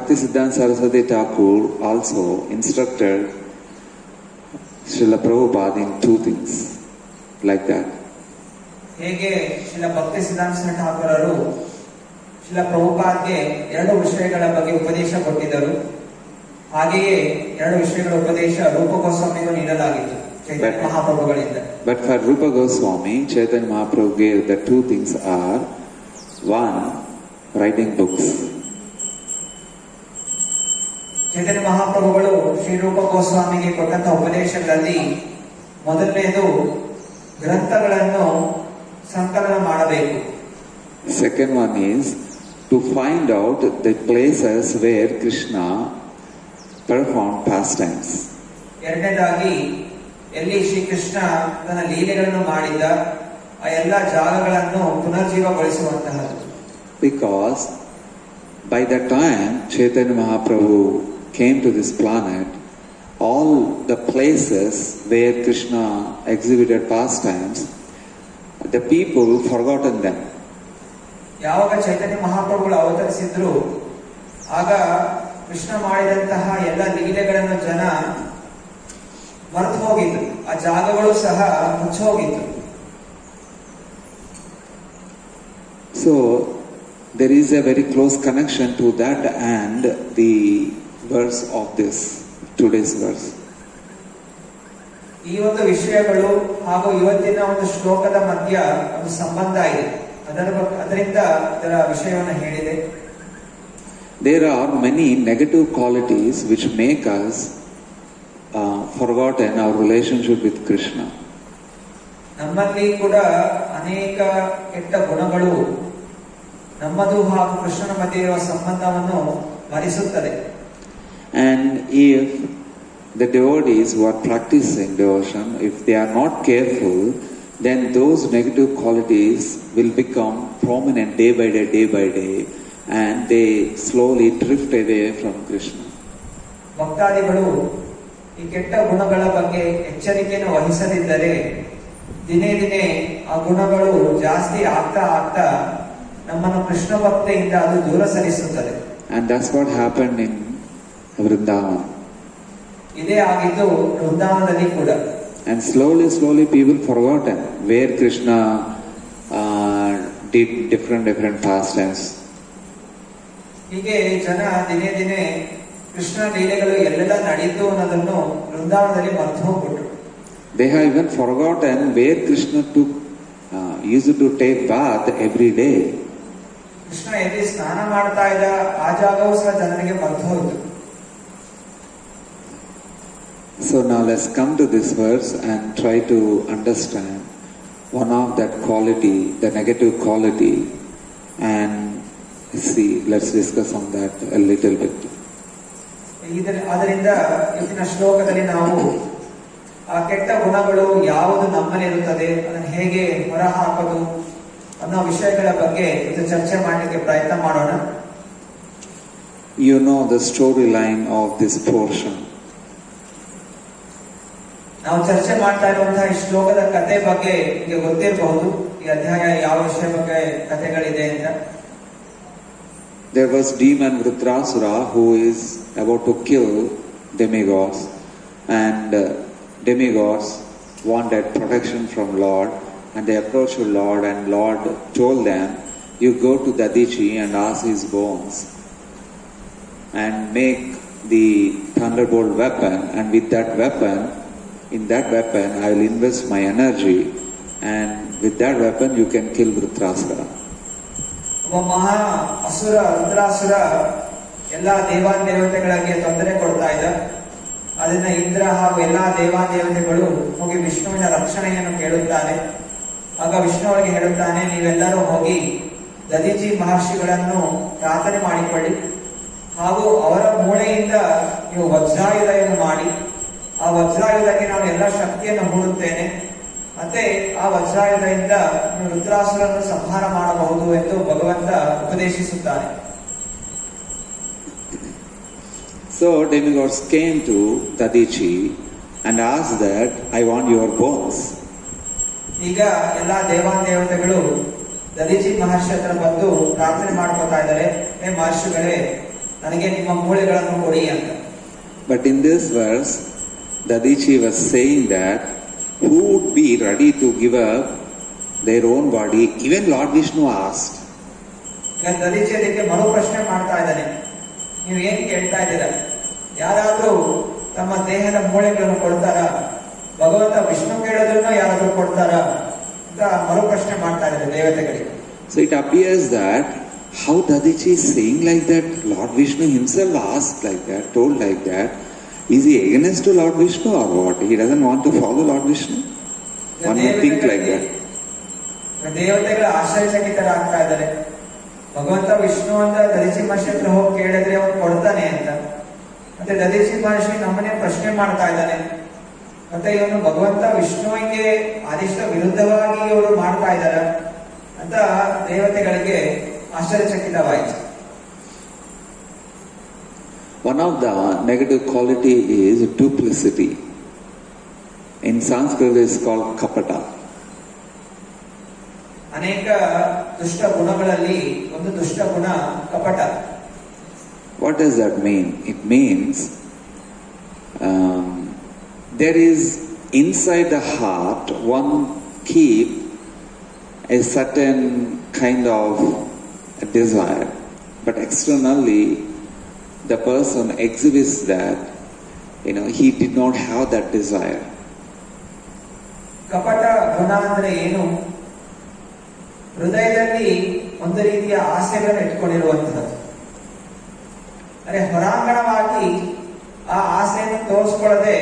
Bhaktisiddhanta Saraswati Thakur also instructed Srila Prabhupada in two things like that. ಹೇಗೆ ಶ್ರೀಲ ಭಕ್ತಿ ಸಿದ್ಧಾಂತ ಠಾಕೂರರು ಶ್ರೀಲ ಪ್ರಭುಪಾದ್ಗೆ ಎರಡು ವಿಷಯಗಳ ಬಗ್ಗೆ ಉಪದೇಶ ಕೊಟ್ಟಿದ್ದರು, ಹಾಗೆಯೇ ಎರಡು ವಿಷಯಗಳ ಉಪದೇಶ ರೂಪ ಗೋಸ್ವಾಮಿಗೂ ನೀಡಲಾಗಿತ್ತು ಚೈತನ್ಯ ಮಹಾಪ್ರಭುಗಳಿಂದ. But for Rupa Goswami, Chaitanya Mahaprabhu gave the two things are, one, writing books. ಚೈತನ್ಯ ಮಹಾಪ್ರಭುಗಳು ಶ್ರೀ ರೂಪ ಗೋಸ್ವಾಮಿಗೆ ಕೊಟ್ಟಂತಹ ಉಪದೇಶಗಳಲ್ಲಿ ಮೊದಲನೇದು ಗ್ರಂಥಗಳನ್ನು ಸಂಕಲನ ಮಾಡಬೇಕು. Second one is to find out the places where Krishna performed pastimes. ಎರಡನೇದಾಗಿ ಎಲ್ಲಿ ಶ್ರೀಕೃಷ್ಣ ತನ್ನ ಲೀಲೆಗಳನ್ನು ಮಾಡಿದ್ದ ಆ ಎಲ್ಲ ಜಾಗಗಳನ್ನು ಪುನರ್ಜೀವಗೊಳಿಸುವಂತಹದ್ದು. Because by the time Chaitanya Mahaprabhu came to this planet, all the places where Krishna exhibited pastimes, the people forgotten them. ಯಾವಾಗ ಚೈತನ್ಯ ಮಹಾಪ್ರಭುಗಳು ಅವತರಿಸಿದ್ರು ಆಗ ಕೃಷ್ಣ ಮಾಡಿದಂತಹ ಎಲ್ಲ ಲೀಲೆಗಳನ್ನು ಜನ ಮರೆತು ಹೋಗಿದ್ರು, ಆ ಜಾಗಗಳು ಸಹ ಮುಚ್ಚಿ ಹೋಗಿತ್ತು. So there is a very close connection to that and the verse of this today's verse. ಈ ಒಂದು ವಿಷಯಗಳು ಹಾಗೂ ಇವತ್ತಿನ ಒಂದು ಶ್ಲೋಕದ ಮಧ್ಯ ಒಂದು ಸಂಬಂಧ ಇದೆ, ಅದರಿಂದ ಅದರ ವಿಷಯವನ್ನು ಹೇಳಿದೆ. There are many negative qualities which make us forgotten our relationship with Krishna. ನಮ್ಮಲ್ಲಿ ಕೂಡ ಅನೇಕ ಕೆಟ್ಟ ಗುಣಗಳು ನಮ್ಮದು ಹಾಗೂ ಕೃಷ್ಣನ ಮಧ್ಯೆ ಇರುವ ಸಂಬಂಧವನ್ನು ಮರೆಸುತ್ತದೆ. And if the devotees who are practicing devotion, if they are not careful, then those negative qualities will become prominent day by day, and they slowly drift away from Krishna. ಭಕ್ತಾದಿಗಳು ಈ ಕೆಟ್ಟ ಗುಣಗಳ ಬಗ್ಗೆ ಎಚ್ಚರಿಕೆಯನ್ನು ವಹಿಸದಿದ್ದರೆ ದಿನೇ ದಿನೇ ಆ ಗುಣಗಳು ಜಾಸ್ತಿ ಆಗ್ತಾ ನಮ್ಮನ್ನು ಕೃಷ್ಣ ಭಕ್ತಿಯಿಂದ ಅದು ದೂರ ಸರಿಸುತ್ತದೆ. And that's what happened in Vrindavan. ಇದೇ ಆಗಿದ್ದು ವೃಂದಾವನದಲ್ಲಿ ಕೂಡ. And slowly people forgotten where Krishna did different pastimes. ಹೀಗೆ ಜನ ದಿನೇ ದಿನೇ ಕೃಷ್ಣ ಲೀಲೆಗಳು ಎಲ್ಲೆಲ್ಲ ನಡೆಯಿತು ಅನ್ನೋದನ್ನು ವೃಂದಾವನದಲ್ಲಿ ಮರೆತು ಹೋಗ್ಬಿಟ್ರು. They have even forgotten where Krishna used to take bath every day. Krishna ಎಲ್ಲಿ ಸ್ನಾನ ಮಾಡ್ತಾ ಇದ್ದ ಆ ಜಾಗವೂ ಸಹ ಜನರಿಗೆ ಮರೆತು ಹೋಯಿತು. So now let's come to this verse and try to understand one of that quality, the negative quality, and see, let's discuss on that a little bit. ಅದರಿಂದ ಇವತ್ತಿನ ಶ್ಲೋಕದಲ್ಲಿ ನಾವು ಆ ಕೆಟ್ಟ ಗುಣಗಳು ಯಾವುದು ನಮ್ಮಲ್ಲಿ ಇರುತ್ತದೆ, ಅದನ್ನು ಹೇಗೆ ಹೊರ ಹಾಕೋದು ಅನ್ನೋ ವಿಷಯಗಳ ಬಗ್ಗೆ ಇದು ಚರ್ಚೆ ಮಾಡಲಿಕ್ಕೆ ಪ್ರಯತ್ನ ಮಾಡೋಣ. You know the storyline of this portion. ನಾವು ಚರ್ಚೆ ಮಾಡ್ತಾ ಇರುವಂತಹ ಈ ಶ್ಲೋಕದ ಕಥೆ ಬಗ್ಗೆ ನಿಮಗೆ ಗೊತ್ತಿರಬಹುದು. ಈ ಅಧ್ಯಾಯ ಯಾವ ವಿಷಯ ಬಗ್ಗೆ ಕಥೆಗಳಿದೆ ಅಂತ. There was demon Vritrasura who is about to kill demigods, and demigods wanted protection from Lord, and they approached Lord, and Lord told them, you go to Dadichi and ask his bones and make the thunderbolt weapon, and with that weapon, in that weapon I will invest my energy, and with that weapon you can kill Vritrasura. ಒಬ್ಬ ಮಹಾ ಅಸುರ ರುದ್ರಾಸುರ ಎಲ್ಲಾ ದೇವಾದೇವತೆಗಳಿಗೆ ತೊಂದರೆ ಕೊಡ್ತಾ ಇದ್ದ. ಅದನ್ನ ಇಂದ್ರ ಹಾಗೂ ಎಲ್ಲಾ ದೇವಾದೇವತೆಗಳು ಹೋಗಿ ವಿಷ್ಣುವಿನ ರಕ್ಷಣೆಯನ್ನು ಕೇಳುತ್ತಾರೆ. ಆಗ ವಿಷ್ಣು ಅವರಿಗೆ ಹೇಳುತ್ತಾನೆ, ನೀವೆಲ್ಲರೂ ಹೋಗಿ ದದೀಚಿ ಮಹರ್ಷಿಗಳನ್ನು ಪ್ರಾರ್ಥನೆ ಮಾಡಿಕೊಳ್ಳಿ ಹಾಗೂ ಅವರ ಮೂಳೆಯಿಂದ ನೀವು ವಜ್ರಾಯುಧವನ್ನು ಮಾಡಿ, ಆ ವಜ್ರಾಯುಧಕ್ಕೆ ನಾನು ಎಲ್ಲ ಶಕ್ತಿಯನ್ನು ಹೂಡುತ್ತೇನೆ, ಮತ್ತೆ ಆ ವಜ್ರಾಯುಧದಿಂದ ನೀವು ರುದ್ರಾಸುರನ್ನು ಸಂಹಾರ ಮಾಡಬಹುದು ಎಂದು ಭಗವಂತ ಉಪದೇಶಿಸುತ್ತಾನೆ. So demigods came to Dadichi and asked that, I want your bones. ಈಗ ಎಲ್ಲಾ ದೇವಾದೇವತೆಗಳು ದದೀಚಿ ಮಹರ್ಷಿ ಹತ್ರ ಬಂದು ಪ್ರಾರ್ಥನೆ ಮಾಡ್ಕೋತಾ ಇದ್ದಾರೆ, ಹೇ ಮಹರ್ಷಿಗಳೇ, ನನಗೆ ನಿಮ್ಮ ಮೂಳೆಗಳನ್ನು ಕೊಡಿ ಅಂತ. But in this verse, Dadichi was saying that who would be ready to give up their own body? Even Lord Vishnu asked. ಈಗ ದದೀಚಿ ಅದಕ್ಕೆ ಮರು ಪ್ರಶ್ನೆ ಮಾಡ್ತಾ ಇದ್ದಾನೆ, ನೀವು ಏನ್ ಕೇಳ್ತಾ ಇದ್ದೀರಾ, ಯಾರಾದ್ರೂ ತಮ್ಮ ದೇಹದ ಮೂಳೆಗಳನ್ನು ಕೊಡ್ತಾರ? ಭಗವಂತ ವಿಷ್ಣು ಕೇಳೋದನ್ನ ಯಾರಾದ್ರೂ ಕೊಡ್ತಾರ ಅಂತ ಮರು ಪ್ರಶ್ನೆ ಮಾಡ್ತಾ ಇದ್ದಾರೆ ದೇವತೆಗಳಿಗೆ. So it appears that how Dadichi is saying like that, Lord Vishnu himself asked like that, told like that. Is he against to Lord Vishnu or what? He doesn't want to follow Lord Vishnu? One may think like that. ದೇವತೆಗಳು ಆಶ್ಚರ್ಯಚಕಿತರಾಗ್ತಾ ಇದ್ದಾರೆ. ಭಗವಂತ ವಿಷ್ಣು ಅಂತ ದದೀಚಿ ಮಹರ್ಷಿ ಹತ್ರ ಹೋಗಿ ಕೇಳಿದ್ರೆ ಅವನು ಕೊಡ್ತಾನೆ ಅಂತ, ಮತ್ತೆ ದದೀಚಿ ಮಹರ್ಷಿ ನಮ್ಮನ್ನೇ ಪ್ರಶ್ನೆ ಮಾಡ್ತಾ ಇದ್ದಾನೆ, ಮತ್ತೆ ಇವನು ಭಗವಂತ ವಿಷ್ಣುವಿಗೆ ಆದೇಶದ ವಿರುದ್ಧವಾಗಿ ಇವರು ಮಾಡ್ತಾ ಇದ್ದಾರೆ ಅಂತ ದೇವತೆಗಳಿಗೆ ಆಶ್ಚರ್ಯಚಕಿತವಾಯಿತು. One of the negative quality is duplicity. In Sanskrit it is called kapata. ಅನೇಕ ದುಷ್ಟ ಗುಣಗಳಲ್ಲಿ ಒಂದು ದುಷ್ಟ ಗುಣ ಕಪಟ. What does that mean? It means there is inside the heart one keep a certain kind of desire, but externally the person exhibits that he did not have that desire. ಕಪಟ ಗುಣ ಅಂದ್ರೆ ಏನು? ಹೃದಯದಲ್ಲಿ ಒಂದು ರೀತಿಯ ಆಸೆಗಳನ್ನು ಇಟ್ಕೊಂಡಿರುವಂತಹದ್ದು, ಅರೆ ಹೊರಾಂಗಣವಾಗಿ ಆ ಆಸೆಯನ್ನು ತೋರಿಸ್ಕೊಳ್ಳದೆ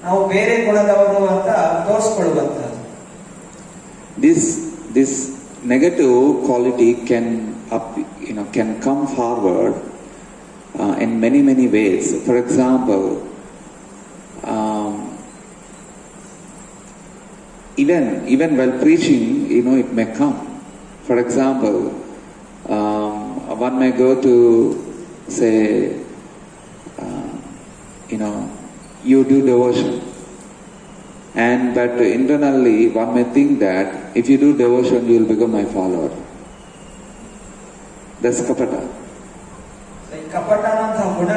ನಾವು ಬೇರೆ ಗುಣದವರು ಅಂತ ತೋರಿಸ್ಕೊಳ್ಳುವಂತಹದ್ದು. This negative quality can come forward in many ways. For example, even while preaching, it may come. For example, one may go to say, you do devotion, but internally one may think that if you do devotion, you will become my follower. That's kapata. ಕಪಟ ಅನ್ನುವಂತಹ ಗುಣ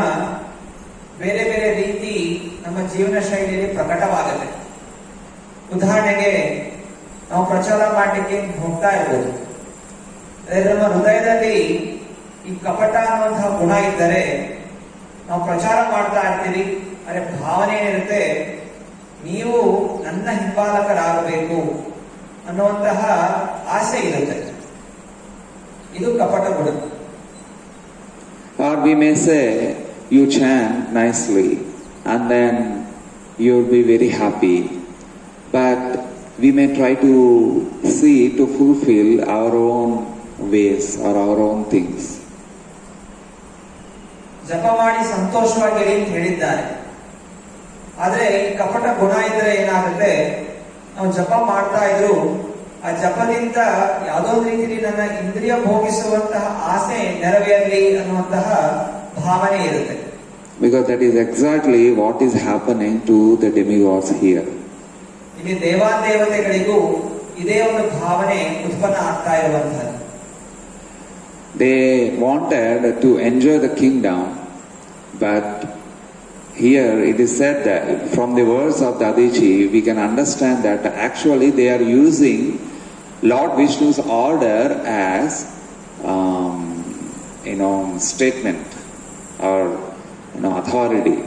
ಬೇರೆ ಬೇರೆ ರೀತಿ ನಮ್ಮ ಜೀವನ ಶೈಲಿಯಲ್ಲಿ ಪ್ರಕಟವಾಗುತ್ತೆ. ಉದಾಹರಣೆಗೆ ನಾವು ಪ್ರಚಾರ ಮಾಡಲಿಕ್ಕೆ ಹೋಗ್ತಾ ಇರ್ಬೋದು, ನಮ್ಮ ಹೃದಯದಲ್ಲಿ ಈ ಕಪಟ ಅನ್ನುವಂತಹ ಗುಣ ಇದ್ದರೆ ನಾವು ಪ್ರಚಾರ ಮಾಡ್ತಾ ಇರ್ತೀವಿ, ಅರೆ ಭಾವನೆ ಏನಿರುತ್ತೆ, ನೀವು ನನ್ನ ಹಿಂಬಾಲಕರಾಗಬೇಕು ಅನ್ನುವಂತಹ ಆಸೆ ಇರುತ್ತೆ. ಇದು ಕಪಟ ಗುಣ. Or we may say, you chant nicely and then you will be very happy, but we may try to see to fulfill our own ways or our own things. ಜಪ ಮಾಡಿ ಸಂತೋಷವಾಗಿರಿ ಅಂತ ಹೇಳಿದ್ದಾರೆ, ಆದ್ರೆ ಈ ಕಪಟ ಗುಣ ಇದ್ರೆ ಏನಾಗುತ್ತೆ, ನಾವು ಜಪ ಮಾಡ್ತಾ ಇದ್ರು ಆ ಜಪದಿಂದ ಯಾವುದೋ ರೀತಿಯಲ್ಲಿ ನನ್ನ ಇಂದ್ರಿಯ ಭೋಗಿಸುವಂತಹ ಆಸೆ ನೆರವೇರಲಿ ಅನ್ನುವಂತಹ ಭಾವನೆ ಇರುತ್ತೆ. Because that is exactly what is happening to the demigods here. ಇಲ್ಲಿ ದೇವಾದೇವತೆಗಳಿಗೂ ಇದೇ ಒಂದು ಭಾವನೆ ಉತ್ಪನ್ನ ಆಗ್ತಾ ಇರುವಂತಹದ್ದು. They wanted to enjoy the kingdom, but here it is said that from the words of Dadichi we can understand that actually they are using Lord Vishnu's order as statement or authority,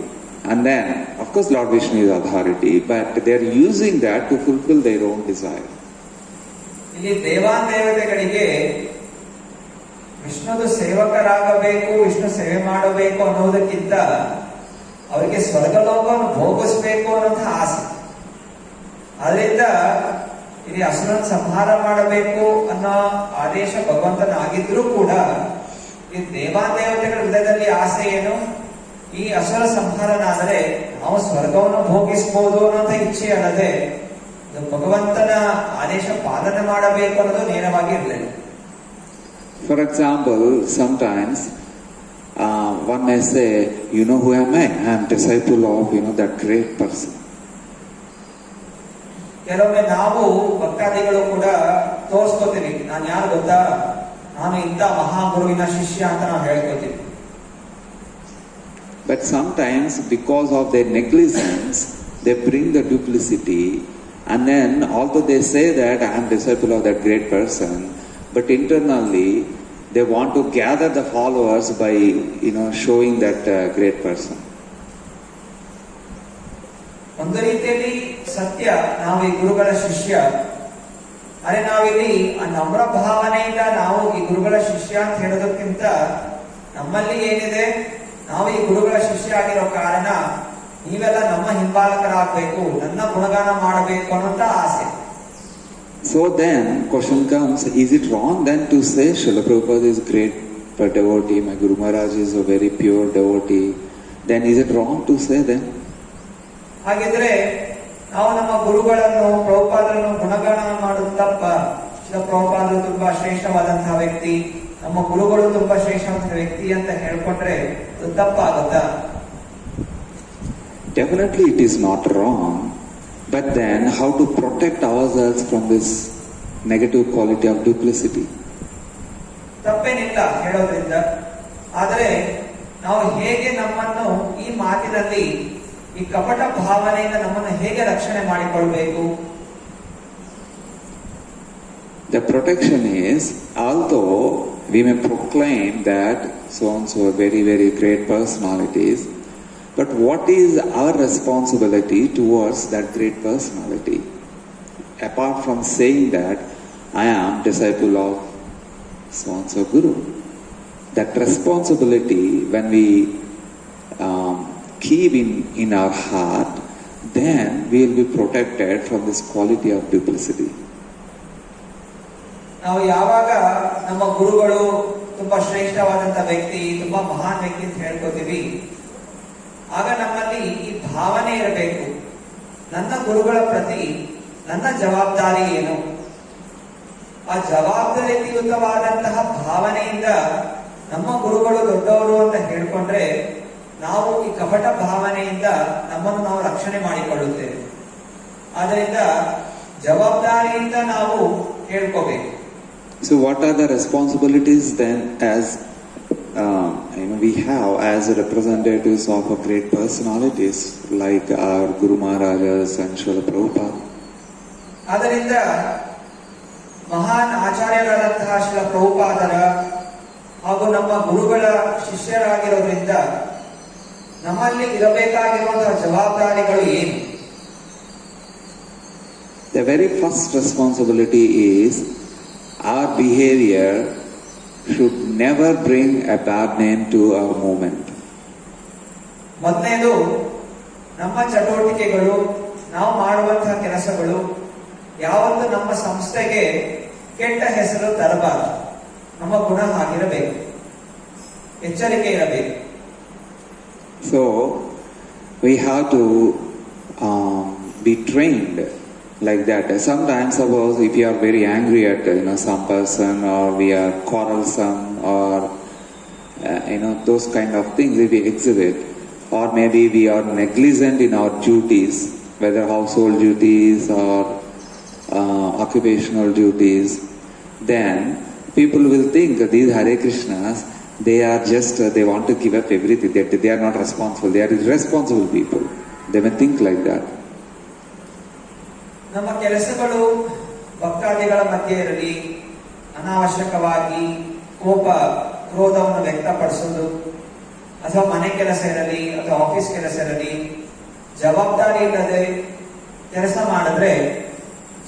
and then of course Lord Vishnu is authority, but they are using that to fulfill their own desire. ಇಲ್ಲಿ ದೇವಾದೇವತೆಗಳಿಗೆ ವಿಷ್ಣುದು ಸೇವಕರಾಗಬೇಕು, ವಿಷ್ಣು ಸೇವೆ ಮಾಡಬೇಕು ಅನ್ನೋದಕ್ಕಿಂತ ಅವರಿಗೆ ಸ್ವರ್ಗಲೋಕವನ್ನು ಭೋಗಿಸಬೇಕು ಅನ್ನೋಂತಹ ಆಸೆ. ಅದರಿಂದ ಇಲ್ಲಿ ಅಸುರನ ಸಂಹಾರ ಮಾಡಬೇಕು ಅನ್ನೋ ಆದೇಶ ಭಗವಂತನ ಆಗಿದ್ರೂ ಕೂಡ ಈ ದೇವಾದೇವತೆಗಳ ಹೃದಯದಲ್ಲಿ ಆಸೆ ಏನು, ಈ ಅಸುರ ಸಂಹಾರನಾದರೆ ನಾವು ಸ್ವರ್ಗವನ್ನು ಭೋಗಿಸಬಹುದು ಅನ್ನೋಂಥ ಇಚ್ಛೆ ಅಲ್ಲದೆ ಭಗವಂತನ ಆದೇಶ ಪಾಲನೆ ಮಾಡಬೇಕು ಅನ್ನೋದು ನೇರವಾಗಿ ಇರಲಿಲ್ಲ. For example, sometimes one may say, you know who am I? I am disciple of that great person. ಕೆಲವೊಮ್ಮೆ ನಾವು ಭಕ್ತಾದಿಗಳು ಕೂಡ ತೋರಿಸ್ಕೋತೀವಿ, ನಾನು ಯಾರು ಗೊತ್ತಾ, ನಾನು ಇಂಥ ಮಹಾಗುರುವಿನ ಶಿಷ್ಯ ಅಂತ ನಾವು ಹೇಳ್ಕೋತೀವಿ. But sometimes, because of their negligence, they bring the duplicity, and then although they say that I am disciple of that great person, but internally they want to gather the followers by showing that great person. ಒಂದು ರೀತಿಯಲ್ಲಿ ಸತ್ಯ, ನಾವು ಈ ಗುರುಗಳ ಶಿಷ್ಯ, ಅರೆ ನಾವಿಲ್ಲಿ ಆ ನಮ್ರ ಭಾವನೆಯಿಂದ ನಾವು ಈ ಗುರುಗಳ ಶಿಷ್ಯ ಅಂತ ಹೇಳೋದಕ್ಕಿಂತ ನಮ್ಮಲ್ಲಿ ಏನಿದೆ, ನಾವು ಈ ಗುರುಗಳ ಶಿಷ್ಯ ಆಗಿರೋ ಕಾರಣ ನೀವೆಲ್ಲ ನಮ್ಮ ಹಿಂಬಾಲಕರಾಗಬೇಕು, ನನ್ನ ಗುಣಗಾನ ಮಾಡಬೇಕು ಅನ್ನೋಂತ ಆಸೆ. So then question comes, is it wrong then to say Srila Prabhupada is great devotee, my Guru Maharaj is a very pure devotee, then is it wrong to say then? ಹಾಗಿದ್ರೆ ನಾವು ನಮ್ಮ ಗುರುಗಳನ್ನು, ಪ್ರಭುಪಾದರನ್ನು ಗುಣಗಾನ ಮಾಡೋದು ತಪ್ಪ? ಶ್ರೀಲ ಪ್ರಭುಪಾದರು ತುಂಬಾ ಶ್ರೇಷ್ಠವಾದಂತಹ ವ್ಯಕ್ತಿ, ನಮ್ಮ ಗುರುಗಳು ತುಂಬಾ ಶ್ರೇಷ್ಠವಾದ ವ್ಯಕ್ತಿ ಅಂತ ಹೇಳ್ಕೊಂಡ್ರೆ ಅದು ತಪ್ಪಾಗುತ್ತಾ? Definitely it is not wrong, but then how to protect ourselves from this negative quality of duplicity? ತಪ್ಪೇನಿಲ್ಲ ಹೇಳೋದ್ರಿಂದ, ಆದರೆ ನಾವು ಹೇಗೆ ನಮ್ಮನ್ನು ಈ ಮಾತಿನಲ್ಲಿ ಈ ಕಪಟ ಭಾವನೆಯಿಂದ ನಮ್ಮನ್ನು ಹೇಗೆ ರಕ್ಷಣೆ ಮಾಡಿಕೊಳ್ಬೇಕು? The protection is, although we may proclaim that so and so very, very great personalities, but what is our responsibility towards that great personality? Apart from saying that I am disciple of so and so Guru, that responsibility when we keep in our heart, then we will be protected from this quality of duplicity. ನಾವು ಯಾವಾಗ ನಮ್ಮ ಗುರುಗಳು ತುಂಬಾ ಶ್ರೇಷ್ಠವಾದಂತಹ ವ್ಯಕ್ತಿ, ತುಂಬಾ ಮಹಾನ್ ವ್ಯಕ್ತಿ ಅಂತ ಹೇಳ್ಕೊತೀವಿ, ಆಗ ನಮ್ಮಲ್ಲಿ ಈ ಭಾವನೆ ಇರಬೇಕು, ನನ್ನ ಗುರುಗಳ ಪ್ರತಿ ನನ್ನ ಜವಾಬ್ದಾರಿ ಏನು? ಆ ಜವಾಬ್ದಾರಿಯುತವಾದಂತಹ ಭಾವನೆಯಿಂದ ನಮ್ಮ ಗುರುಗಳು ದೊಡ್ಡವರು ಅಂತ ಹೇಳ್ಕೊಂಡ್ರೆ ನಾವು ಈ ಕಪಟ ಭಾವನೆಯಿಂದ ನಮ್ಮನ್ನು ನಾವು ರಕ್ಷಣೆ ಮಾಡಿಕೊಳ್ಳುತ್ತೇವೆ. ಆದ್ದರಿಂದ ಜವಾಬ್ದಾರಿಯಿಂದ ನಾವು ಹೇಳ್ಕೋಬೇಕು. So what are the responsibilities then as we have as representatives of a great personalities like our Guru Maharajas and Srila Prabhupada? ಆದ್ದರಿಂದ ಮಹಾನ್ ಆಚಾರ್ಯರಾದಂತಹ ಶ್ರೀಲ ಪ್ರಭುಪಾದರ ಹಾಗೂ ನಮ್ಮ ಗುರುಗಳ ಶಿಷ್ಯರಾಗಿರೋದ್ರಿಂದ ನಮ್ಮಲ್ಲಿ ಇರಬೇಕಾಗಿರುವಂತಹ ಜವಾಬ್ದಾರಿಗಳು ಏನು? The very first responsibility is our behavior should never bring a bad name to our movement. ಮೊದಲನೇದು, ನಮ್ಮ ಚಟುವಟಿಕೆಗಳು, ನಾವು ಮಾಡುವಂತಹ ಕೆಲಸಗಳು ಯಾವತ್ತು ನಮ್ಮ ಸಂಸ್ಥೆಗೆ ಕೆಟ್ಟ ಹೆಸರು ತರಬಾರದು. ನಮ್ಮ ಗುಣ ಆಗಿರಬೇಕು, ಎಚ್ಚರಿಕೆ ಇರಬೇಕು. So we have to be trained like that. Sometimes suppose if you are very angry at some person, or we are quarrelsome, or those kind of things if we exhibit, or maybe we are negligent in our duties, whether household duties or occupational duties, then people will think these Hare Krishnas, they are just they want to give up everything, they are not responsible, they are irresponsible people. They may think like that. ನಮ್ಮ ಕೆಲಸಗಳು ಭಕ್ತಾದಿಗಳ ಮಧ್ಯೆ ಇರಲಿ, ಅನಾವಶ್ಯಕವಾಗಿ ಕೋಪ ಕ್ರೋಧವನ್ನು ವ್ಯಕ್ತಪಡಿಸೋದು, ಅಥವಾ ಮನೆ ಕೆಲಸ ಇರಲಿ ಅಥವಾ ಆಫೀಸ್ ಕೆಲಸ ಇರಲಿ, ಜವಾಬ್ದಾರಿ ಇಲ್ಲದೆ ಕೆಲಸ ಮಾಡಿದ್ರೆ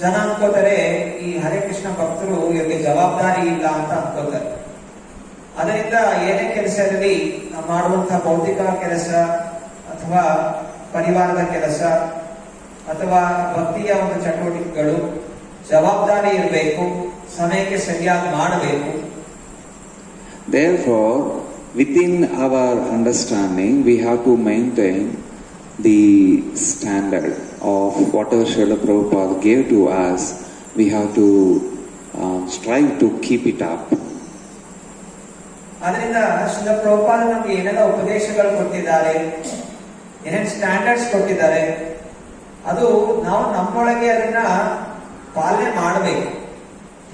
ಜನ ಅನ್ಕೋತಾರೆ ಈ ಹರೇ ಕೃಷ್ಣ ಭಕ್ತರು ಇವರಿಗೆ ಜವಾಬ್ದಾರಿ ಇಲ್ಲ ಅಂತ ಅನ್ಕೋತಾರೆ. ಅದರಿಂದ ಏನೇ ಕೆಲಸ ಇರಲಿ, ಮಾಡುವಂತಹ ಭೌತಿಕ ಕೆಲಸ ಅಥವಾ ಪರಿವಾರದ ಕೆಲಸ ಅಥವಾ ಭಕ್ತಿಯ ಒಂದು ಚಟುವಟಿಕೆಗಳು ಜವಾಬ್ದಾರಿ ಇರಬೇಕು, ಸಮಯಕ್ಕೆ ಸರಿಯಾಗಿ ಮಾಡಬೇಕು. Therefore, within our understanding, we have to maintain the standard of whatever Srila Prabhupada gave to us. We have to strive to keep it up. ಅದರಿಂದ ಶ್ರೀಲ ಪ್ರಭುಪಾದ ನಮ್ಗೆ ಏನೆಲ್ಲ ಉಪದೇಶಗಳು ಕೊಟ್ಟಿದ್ದಾರೆ, ಏನೇನು ಸ್ಟ್ಯಾಂಡರ್ಡ್ಸ್ ಕೊಟ್ಟಿದ್ದಾರೆ, ಅದು ನಾವು ನಮ್ಮೊಳಗೆ ಅದನ್ನ ಪಾಲನೆ ಮಾಡಬೇಕು.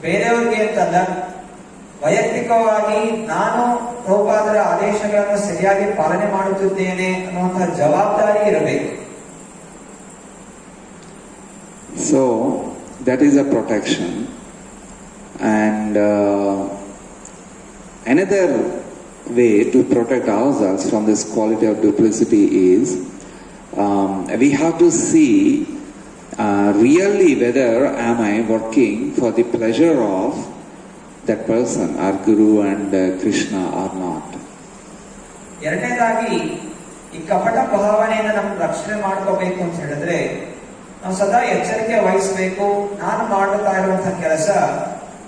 ಬೇರೆಯವ್ರಿಗೆ ಅಂತಲ್ಲ, ವೈಯಕ್ತಿಕವಾಗಿ ನಾನು ಪ್ರಭುಪಾದರ ಆದೇಶಗಳನ್ನು ಸರಿಯಾಗಿ ಪಾಲನೆ ಮಾಡುತ್ತಿದ್ದೇನೆ ಅನ್ನುವಂತಹ ಜವಾಬ್ದಾರಿ ಇರಬೇಕು. So that is a protection. And another way to protect ourselves from this quality of duplicity is we have to see really whether am I working for the pleasure of that person, our Guru and Krishna or not. ಎರಡನೇದಾಗಿ ಈ ಕಪಟ ಭಾವನೆಯನ್ನು ನಾವು ರಕ್ಷಣೆ ಮಾಡ್ಕೋಬೇಕು ಅಂತ ಹೇಳಿದ್ರೆ ನಾವು ಸದಾ ಎಚ್ಚರಿಕೆ ವಹಿಸಬೇಕು. ನಾನು ಮಾಡುತ್ತಾ ಇರುವಂತಹ ಕೆಲಸ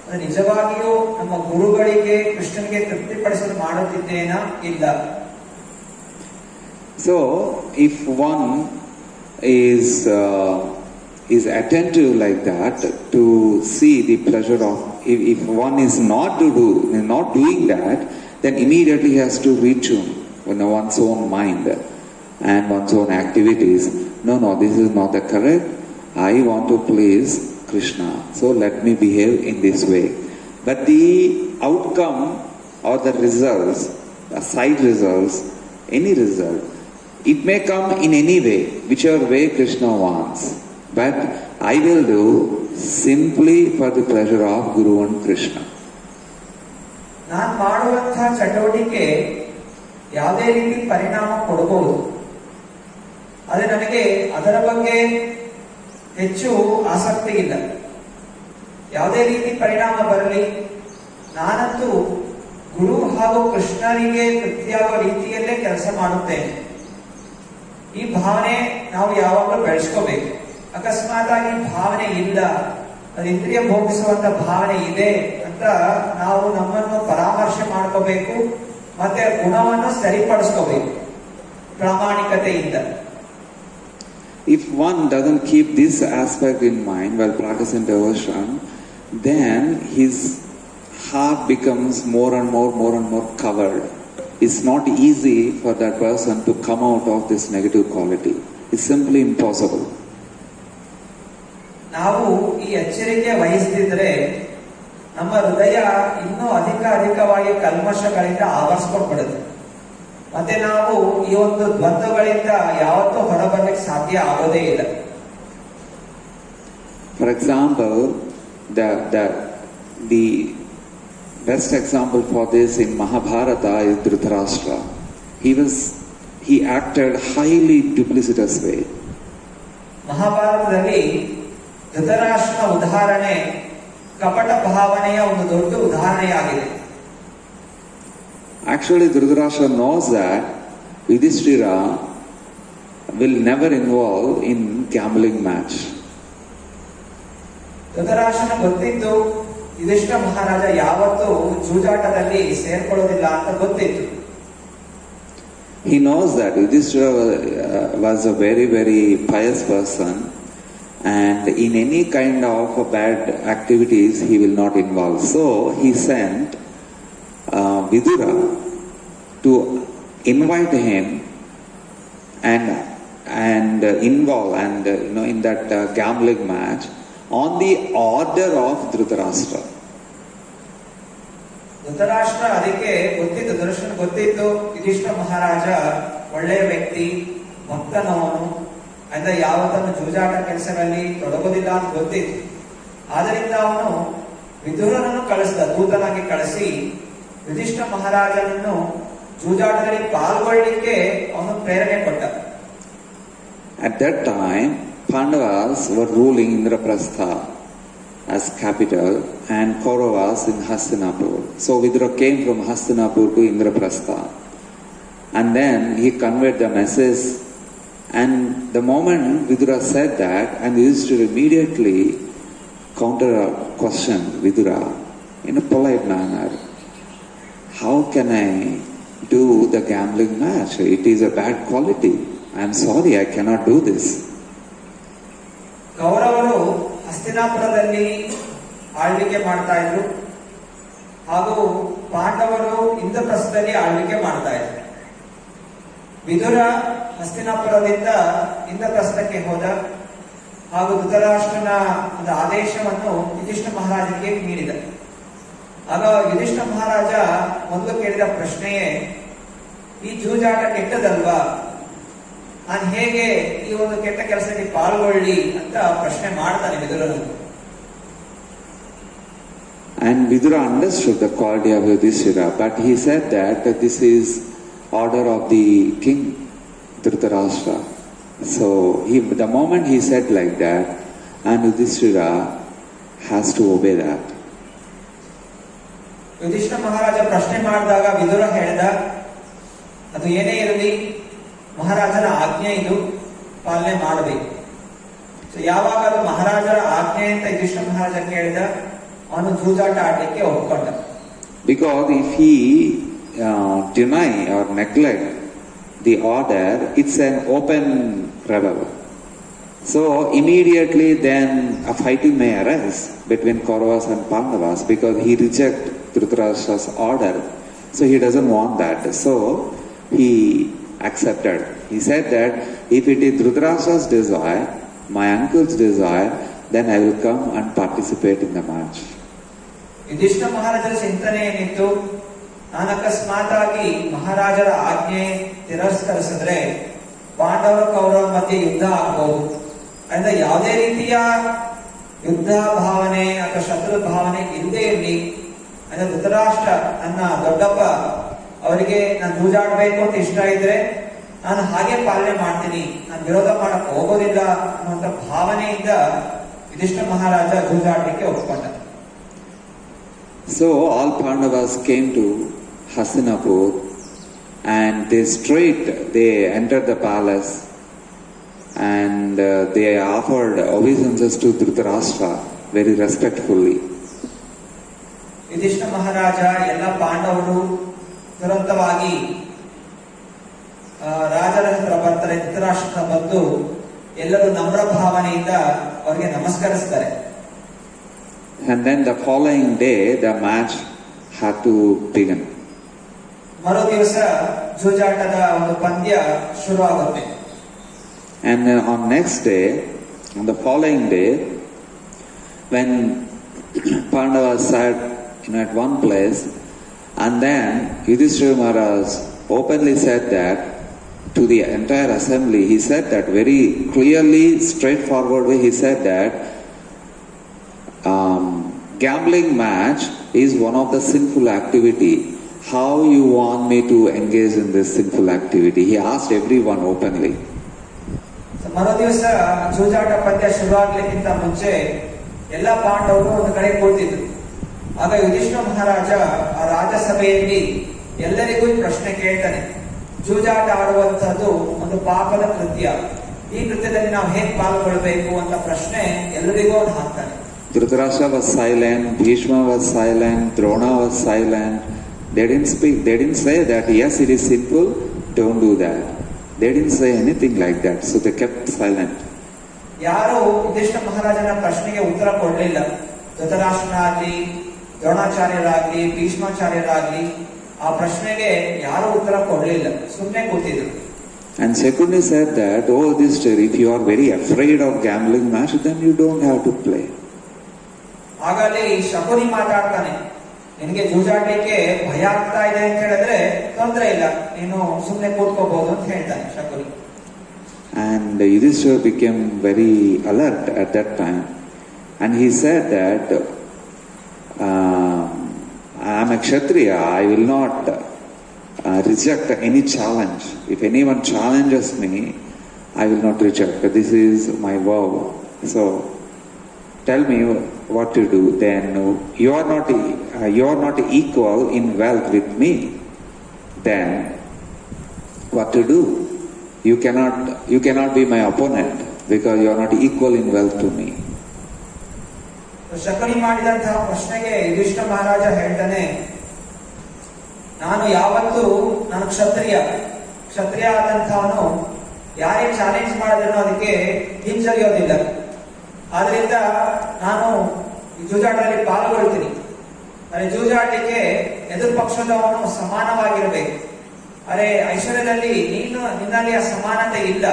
ಅದು ನಿಜವಾಗಿಯೂ ನಮ್ಮ ಗುರುಗಳಿಗೆ ಕೃಷ್ಣನಿಗೆ ತೃಪ್ತಿಪಡಿಸಲು ಮಾಡುತ್ತಿದ್ದೇನಾ ಇಲ್ಲ. So if one is attentive like that to see the pleasure of, if one is not doing that, then immediately he has to retune one's own mind and one's own activities. No, this is not the correct. I want to please Krishna, so let me behave in this way. But the outcome or the results, the side results, any result, it may come in any way, whichever way Krishna wants. But I will do simply for the pleasure of Guru and Krishna. ನಾನು ಮಾಡುವಂತಹ ಚಟುವಟಿಕೆ ಯಾವುದೇ ರೀತಿ ಪರಿಣಾಮ ಕೊಡಬಹುದು, ಆದರೆ ನನಗೆ ಅದರ ಬಗ್ಗೆ ಹೆಚ್ಚು ಆಸಕ್ತಿ ಇಲ್ಲ. ಯಾವುದೇ ರೀತಿ ಪರಿಣಾಮ ಬರಲಿ, ನಾನಂತೂ ಗುರು ಹಾಗೂ ಕೃಷ್ಣರಿಗೆ ತೃಪ್ತಿಯಾಗುವ ರೀತಿಯಲ್ಲೇ ಕೆಲಸ ಮಾಡುತ್ತೇನೆ. ಈ ಭಾವನೆ ನಾವು ಯಾವಾಗಲೂ ಬೆಳೆಸ್ಕೋಬೇಕು. ಅಕಸ್ಮಾತ್ ಆಗಿ ಭಾವನೆ ಇಲ್ಲ, ಅದು ಇಂದ್ರಿಯ ಭೋಗಿಸುವಂತ ಭಾವನೆ ಇದೆ ಅಂತ ನಾವು ನಮ್ಮನ್ನು ಪರಾಮರ್ಶೆ ಮಾಡ್ಕೋಬೇಕು, ಮತ್ತೆ ಗುಣವನ್ನು ಸರಿಪಡಿಸ್ಕೋಬೇಕು ಪ್ರಾಮಾಣಿಕತೆಯಿಂದ. If one doesn't keep this aspect in mind while practicing devotion, then his heart becomes more and more covered. It's not easy for that person to come out of this negative quality. It's simply impossible. ನಾವು ಈ ಎಚ್ಚರಿಕೆ ವಹಿಸದಿದ್ರೆ ನಮ್ಮ ಹೃದಯ ಇನ್ನೂ ಅಧಿಕವಾಗಿ ಕಲ್ಮಶಗಳಿಂದ ಆವರಿಸ್ಕೊಂಡ್ಬಿಡುತ್ತೆ. ಮತ್ತೆ ನಾವು ಈ ಒಂದು ದ್ವಂದ್ವಗಳಿಂದ ಯಾವತ್ತೂ ಹೊರಬರಲಿಕ್ಕೆ ಸಾಧ್ಯ ಆಗೋದೇ ಇಲ್ಲ. For example, the best example for this in Mahabharata is Dhritarashtra. He acted highly duplicitous way. ಮಹಾಭಾರತದಲ್ಲಿ ಧೃತರಾಷ್ಟ್ರನ ಉದಾಹರಣೆ ಕಪಟ ಭಾವನೆಯ ಒಂದು ದೊಡ್ಡ ಉದಾಹರಣೆಯಾಗಿದೆ. Actually, Dhritarashtra knows that Yudhishthira will never involve in gambling match. ಧೃತರಾಷ್ಟ್ರನ ಗೊತ್ತಿದ್ದು ಯುಧಿಷ್ಠಿರ ಮಹಾರಾಜ ಯಾವತ್ತೂ ಜೂಜಾಟದಲ್ಲಿ ಸೇರ್ಕೊಳ್ಳೋದಿಲ್ಲ ಅಂತ ಗೊತ್ತಿತ್ತು. He knows that Yudhishthira was a very, very pious person, and in any kind of bad activities he will not involve. So he sent Vidura to invite him and involve in that gambling match on the order of Dhritarashtra. Dhritarashtra ಅದಕ್ಕೆ ಗೊತ್ತಿತ್ತು, ದರ್ಶನ ಗೊತ್ತಿತ್ತು ಯುಧಿಷ್ಠಿರ ಮಹಾರಾಜ ಒಳ್ಳೆಯ ವ್ಯಕ್ತಿ, ಭಕ್ತನವನು, ಅಂತ ಯಾವತ್ತನ್ನು ಜೂಜಾಟ ಕೆಲಸಗಳಲ್ಲಿ ತೊಡಗೋದಿಲ್ಲ ಅಂತ ಗೊತ್ತಿತ್ತು. ಆದ್ದರಿಂದ ಅವನು ವಿದುರನನ್ನು ಕಳಿಸಿದ, ದೂತನಾಗಿ ಕಳಿಸಿ ಯುಧಿಷ್ಠಿರ ಮಹಾರಾಜನನ್ನು ಜೂಜಾಟದಲ್ಲಿ ಪಾಲ್ಗೊಳ್ಳಲಿಕ್ಕೆ ಅವನು ಪ್ರೇರಣೆ ಕೊಟ್ಟ. At that time, Pandavas were ruling Indraprastha as capital and Kauravas in Hastinapur. So Vidura came from Hastinapur to Indraprastha, and then he conveyed the message. And the moment Vidura said that, and Yudhishthira immediately counter question Vidura in a polite manner. How can I do the gambling match? It is a bad quality. I am sorry, I cannot do this. ಕೌರವರು ಹಸ್ತಿನಾಪುರದಲ್ಲಿ ಆಳ್ವಿಕೆ ಮಾಡ್ತಾ ಇದ್ರು, ಹಾಗೂ ಪಾಂಡವರು ಇಂದ್ರಪ್ರಸ್ಥದಲ್ಲಿ ಆಳ್ವಿಕೆ ಮಾಡ್ತಾ ಇದ್ರು. ವಿದುರ ಹಸ್ತಿನಾಪುರದಿಂದ ಇಂದ್ರಪ್ರಸ್ಥಕ್ಕೆ ಹೋದ, ಹಾಗೂ ಧೃತರಾಷ್ಟ್ರನ ಒಂದು ಆದೇಶವನ್ನು ಯುಧಿಷ್ಠಿರ ಮಹಾರಾಜನಿಗೆ ನೀಡಿದ. ಆಗ ಯುಧಿಷ್ಠಿರ ಮಹಾರಾಜ ಮೊದಲು ಕೇಳಿದ ಪ್ರಶ್ನೆಯೇ, ಈ ಜೂಜಾಟ ಕೆಟ್ಟದಲ್ವಾ, ನಾನು ಹೇಗೆ ಈ ಒಂದು ಕೆಟ್ಟ ಕೆಲಸಕ್ಕೆ ಪಾಲ್ಗೊಳ್ಳಿ ಅಂತ ಪ್ರಶ್ನೆ ಮಾಡ್ತಾನೆ ವಿದುರನಿಗೆ. And Vidura understood the quality of Yudhishthira, but he said that this is order of the king Dhritarashtra. So the moment he said like that, and Yudhishthira has to obey that. Yudhishthira ಮಹಾರಾಜ ಪ್ರಶ್ನೆ ಮಾಡಿದಾಗ ವಿದುರ ಹೇಳಿದ, ಅದು ಏನೇ ಇರಲಿ ಮಹಾರಾಜನ ಆಜ್ಞೆ ಇದು, ಪಾಲನೆ ಮಾಡಬೇಕು. ಸೊ ಯಾವಾಗ ಅದು ಮಹಾರಾಜರ ಆಜ್ಞೆ ಅಂತ ಯುಧಿಷ್ಠಿರ ಮಹಾರಾಜ ಕೇಳಿದ, ಅವನು ಜೂಜಾಟ ಆಡಲಿಕ್ಕೆ ಒಪ್ಕೊಂಡ. Because if he deny or neglect the order, it's an open rebel. So immediately then a fighting may arise between Kauravas and Pandavas because he rejects Dhritarashtra's order. So he doesn't want that. So he accepted. He said that if it is Dhritarashtra's desire, my uncle's desire, then I will come and participate in the match. Yudhishthira ಮಹಾರಾಜರ ಚಿಂತನೆ ಏನಿತ್ತು, ನಾನು ಅಕಸ್ಮಾತ್ ಆಗಿ ಮಹಾರಾಜರ ಆಜ್ಞೆ ತಿರಸ್ಕರಿಸಿದ್ರೆ ಪಾಂಡವರ ಕೌರವರ ಮಧ್ಯೆ ಯುದ್ಧ ಆಗಬಹುದು. ಅದರಿಂದ ಯಾವುದೇ ರೀತಿಯ ಯುದ್ಧ ಭಾವನೆ ಅಥವಾ ಶತ್ರು ಭಾವನೆ ಇಲ್ಲದೆ ಇರಲಿ. ಅಂದ್ರೆ ಧೃತರಾಷ್ಟ್ರ ನನ್ನ ದೊಡ್ಡಪ್ಪ, ಅವರಿಗೆ ನಾನು ಜೂಜಾಡಬೇಕು ಅಂತ ಇಷ್ಟ ಇದ್ರೆ ನಾನು ಹಾಗೆ ಪಾಲನೆ ಮಾಡ್ತೀನಿ, ನಾನು ವಿರೋಧ ಮಾಡಕ್ ಹೋಗೋದಿಲ್ಲ ಅನ್ನುವಂತ ಭಾವನೆಯಿಂದ ಯುಧಿಷ್ಠಿರ ಮಹಾರಾಜ ಜೂಜಾಡಲಿಕ್ಕೆ ಒಪ್ಕೊಂಡ. So all Pandavas came to Hastinapur and they entered the palace and they offered obeisances to Dhritarashtra very respectfully. Yudhishthira ಮಹಾರಾಜ ಎಲ್ಲ ಪಾಂಡವರು ತುರಂತವಾಗಿ ರಾಜರ ಹತ್ರ ಬರ್ತಾರೆ. ಧೃತರಾಷ್ಟ್ರ ಬಂದು ಎಲ್ಲರೂ ನಮ್ರ ಭಾವನೆಯಿಂದ ಅವರಿಗೆ ನಮಸ್ಕರಿಸ್ತಾರೆ. And then the following day the match had to begin. ಮರು ದಿವಸ ಜೂಜಾಟದ ಒಂದು ಪಂದ್ಯ ಶುರು ಆಗುತ್ತೆ. And on next day, on the following day, when Pandavas sat at one place, and then Yudhishthira Maharaj openly said that to the entire assembly, he said that very clearly, straightforward way, he said that gambling match is one of the sinful activity. How you want me to engage in this sinful activity? He asked everyone openly. ಮರು ದಿವಸ ಜೂಜಾಟ ಪಂದ್ಯ ಶುರುವಾಗ್ಲಿಕ್ಕಿಂತ ಮುಂಚೆ ಎಲ್ಲ ಪಾಂಡವರು ಒಂದು ಕಡೆ ಕೂತಿದ್ರು. ಆಗ ಯುಧಿಷ್ಠಿರ ಮಹಾರಾಜ ಆ ರಾಜಸಭೆಯಲ್ಲಿ ಎಲ್ಲರಿಗೂ ಪ್ರಶ್ನೆ ಕೇಳ್ತಾನೆ, ಜೂಜಾಟ ಆಡುವಂತದ್ದು ಒಂದು ಪಾಪದ ಕೃತ್ಯ, ಈ ಕೃತ್ಯದಲ್ಲಿ ನಾವು ಹೇಗೆ ಪಾಲ್ಗೊಳ್ಬೇಕು ಅಂತ ಪ್ರಶ್ನೆ ಎಲ್ಲರಿಗೂ ಅವನು ಹಾಕ್ತಾನೆ. Dhritarashtra was silent, Bhishma was silent, Drona was silent. They didn't speak. They didn't say that yes, it is sinful, don't do that. They didn't say anything like that. So they kept silent. ಯಾರು ಯುಧಿಷ್ಠಿರ ಮಹಾರಾಜನ ಪ್ರಶ್ನೆಗೆ ಉತ್ತರ ಕೊಡಲಿಲ್ಲ. ಧೃತರಾಷ್ಟ್ರನಾಗ್ಲಿ, ದ್ರೋಣಾಚಾರ್ಯರಾಗ್ಲಿ, ಭೀಷ್ಮಾಚಾರ್ಯರಾಗ್ಲಿ ಆ ಪ್ರಶ್ನೆಗೆ ಯಾರು ಉತ್ತರ ಕೊಡಲಿಲ್ಲ, ಸುಮ್ಮನೆ ಕೂತಿದ್ರು. And Shakuni said that, oh, if you are very afraid of gambling match, then you don't have to play. ಹಾಗಾಗಿ ಶಕುನಿ ಮಾತಾಡ್ತಾನೆ, ನಿನಗೆ ಜೂಜಾಟಕ್ಕೆ ಭಯ ಆಗ್ತಾ ಇದೆ ಅಂತ ಹೇಳಿದ್ರೆ ತೊಂದರೆ ಇಲ್ಲ, ನೀನು ಸುಮ್ಮನೆ ಕೂತ್ಕೋಬಹುದು ಅಂತ ಹೇಳ್ತಾನೆ Shakuni. And Yudhishthira became very alert at that time, and he said that I am a Kshatriya, I will not reject any challenge. If anyone challenges me, I will not reject. This is my vow. So tell me what to do. Then you are not equal in wealth with me. Then what to do? You cannot be my opponent because you are not equal in wealth to me. Shakuni ಮಾಡಿದಂತಹ ಪ್ರಶ್ನೆಗೆ ಯುಧಿಷ್ಠಿರ ಮಹಾರಾಜ ಹೇಳ್ತಾನೆ, ನಾನು ಕ್ಷತ್ರಿಯ ಆದಂತವನು ಯಾರೇ challenge ಮಾಡಿದ್ರು ಅದಕ್ಕೆ ಹಿಂಜರಿಯೋದಿಲ್ಲ. ಆದ್ರಿಂದ ನಾನು ಈ ಜೂಜಾಟದಲ್ಲಿ ಪಾಲ್ಗೊಳ್ತೀನಿ. ಅರೆ ಜೂಜಾಟಕ್ಕೆ ಎದುರು ಪಕ್ಷದವನು ಸಮಾನವಾಗಿರಬೇಕು. ಅರೆ ಐಶ್ವರ್ಯದಲ್ಲಿ ನಿನ್ನಲ್ಲಿ ಆ ಸಮಾನತೆ ಇಲ್ಲ,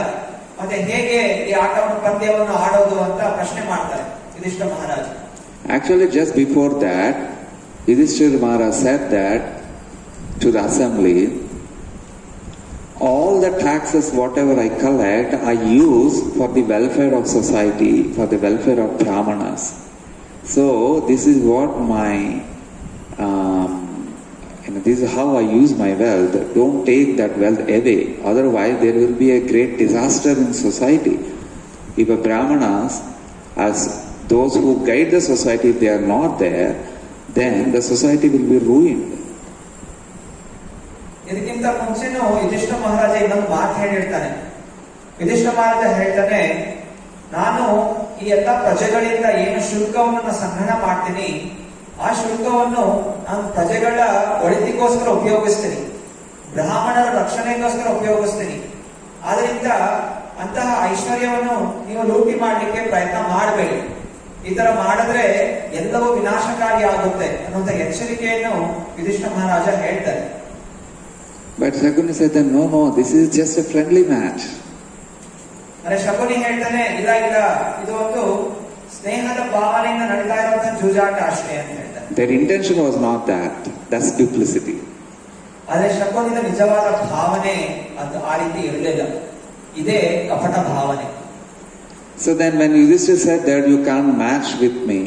ಮತ್ತೆ ಹೇಗೆ ಈ ಆಟವನ್ನು ಪಂದ್ಯವನ್ನು ಆಡೋದು ಅಂತ ಪ್ರಶ್ನೆ ಮಾಡ್ತಾರೆ ಯುಧಿಷ್ಠಿರ ಮಹಾರಾಜ. Actually, just before that, Yudhishthira Maharaj said that to the assembly, all the taxes, whatever I collect, I use for the welfare of society, for the welfare of brahmanas. So this is what my, this is how I use my wealth. Don't take that wealth away. Otherwise there will be a great disaster in society. If a brahmanas, as those who guide the society, if they are not there, then the society will be ruined. ಇದಕ್ಕಿಂತ ಮುಂಚೆನೂ ಯುಧಿಷ್ಠ ಮಹಾರಾಜ ಇನ್ನೊಂದು ಮಾತು ಹೇಳಿರ್ತಾನೆ. ಯುಧಿಷ್ಠ ಮಹಾರಾಜ ಹೇಳ್ತಾನೆ, ನಾನು ಈ ಎಲ್ಲ ಪ್ರಜೆಗಳಿಂದ ಏನು ಶುಲ್ಕವನ್ನು ಸಂಗ್ರಹ ಮಾಡ್ತೀನಿ, ಆ ಶುಲ್ಕವನ್ನು ನಾನು ಪ್ರಜೆಗಳ ಒಳಿತಿಗೋಸ್ಕರ ಉಪಯೋಗಿಸ್ತೀನಿ, ಬ್ರಾಹ್ಮಣರ ರಕ್ಷಣೆಗೋಸ್ಕರ ಉಪಯೋಗಿಸ್ತೀನಿ. ಆದ್ರಿಂದ ಅಂತಹ ಐಶ್ವರ್ಯವನ್ನು ನೀವು ಲೂಟಿ ಮಾಡಲಿಕ್ಕೆ ಪ್ರಯತ್ನ ಮಾಡಬೇಡಿ. ಈ ತರ ಮಾಡಿದ್ರೆ ಎಲ್ಲವೂ ವಿನಾಶಕಾರಿ ಆಗುತ್ತೆ ಅನ್ನುವಂತ ಎಚ್ಚರಿಕೆಯನ್ನು ಯುಧಿಷ್ಠ ಮಹಾರಾಜ ಹೇಳ್ತಾರೆ. But Shakuni said that no, this is just a friendly match. ಅರೆ ಶಕುನಿ ಹೇಳ್ತಾನೆ, ಇಲ್ಲ ಇದು ಒಂದು ಸ್ನೇಹದ ಭಾವನೆಯಿಂದ ನಡೀತಾ ಇರುವಂತಹ ಜೂಜಾಟ ಅಷ್ಟೇ ಅಂತ ಹೇಳ್ತಾರೆ. Their intention was not that. That's duplicity. ಆದ್ರೆ ಶಕುನಿನ ನಿಜವಾದ ಭಾವನೆ ಅದು ಆ ರೀತಿ ಇರಲಿಲ್ಲ. ಇದೇ ಕಪಟ ಭಾವನೆ. So then when Yudhishthira said that you can't match with me,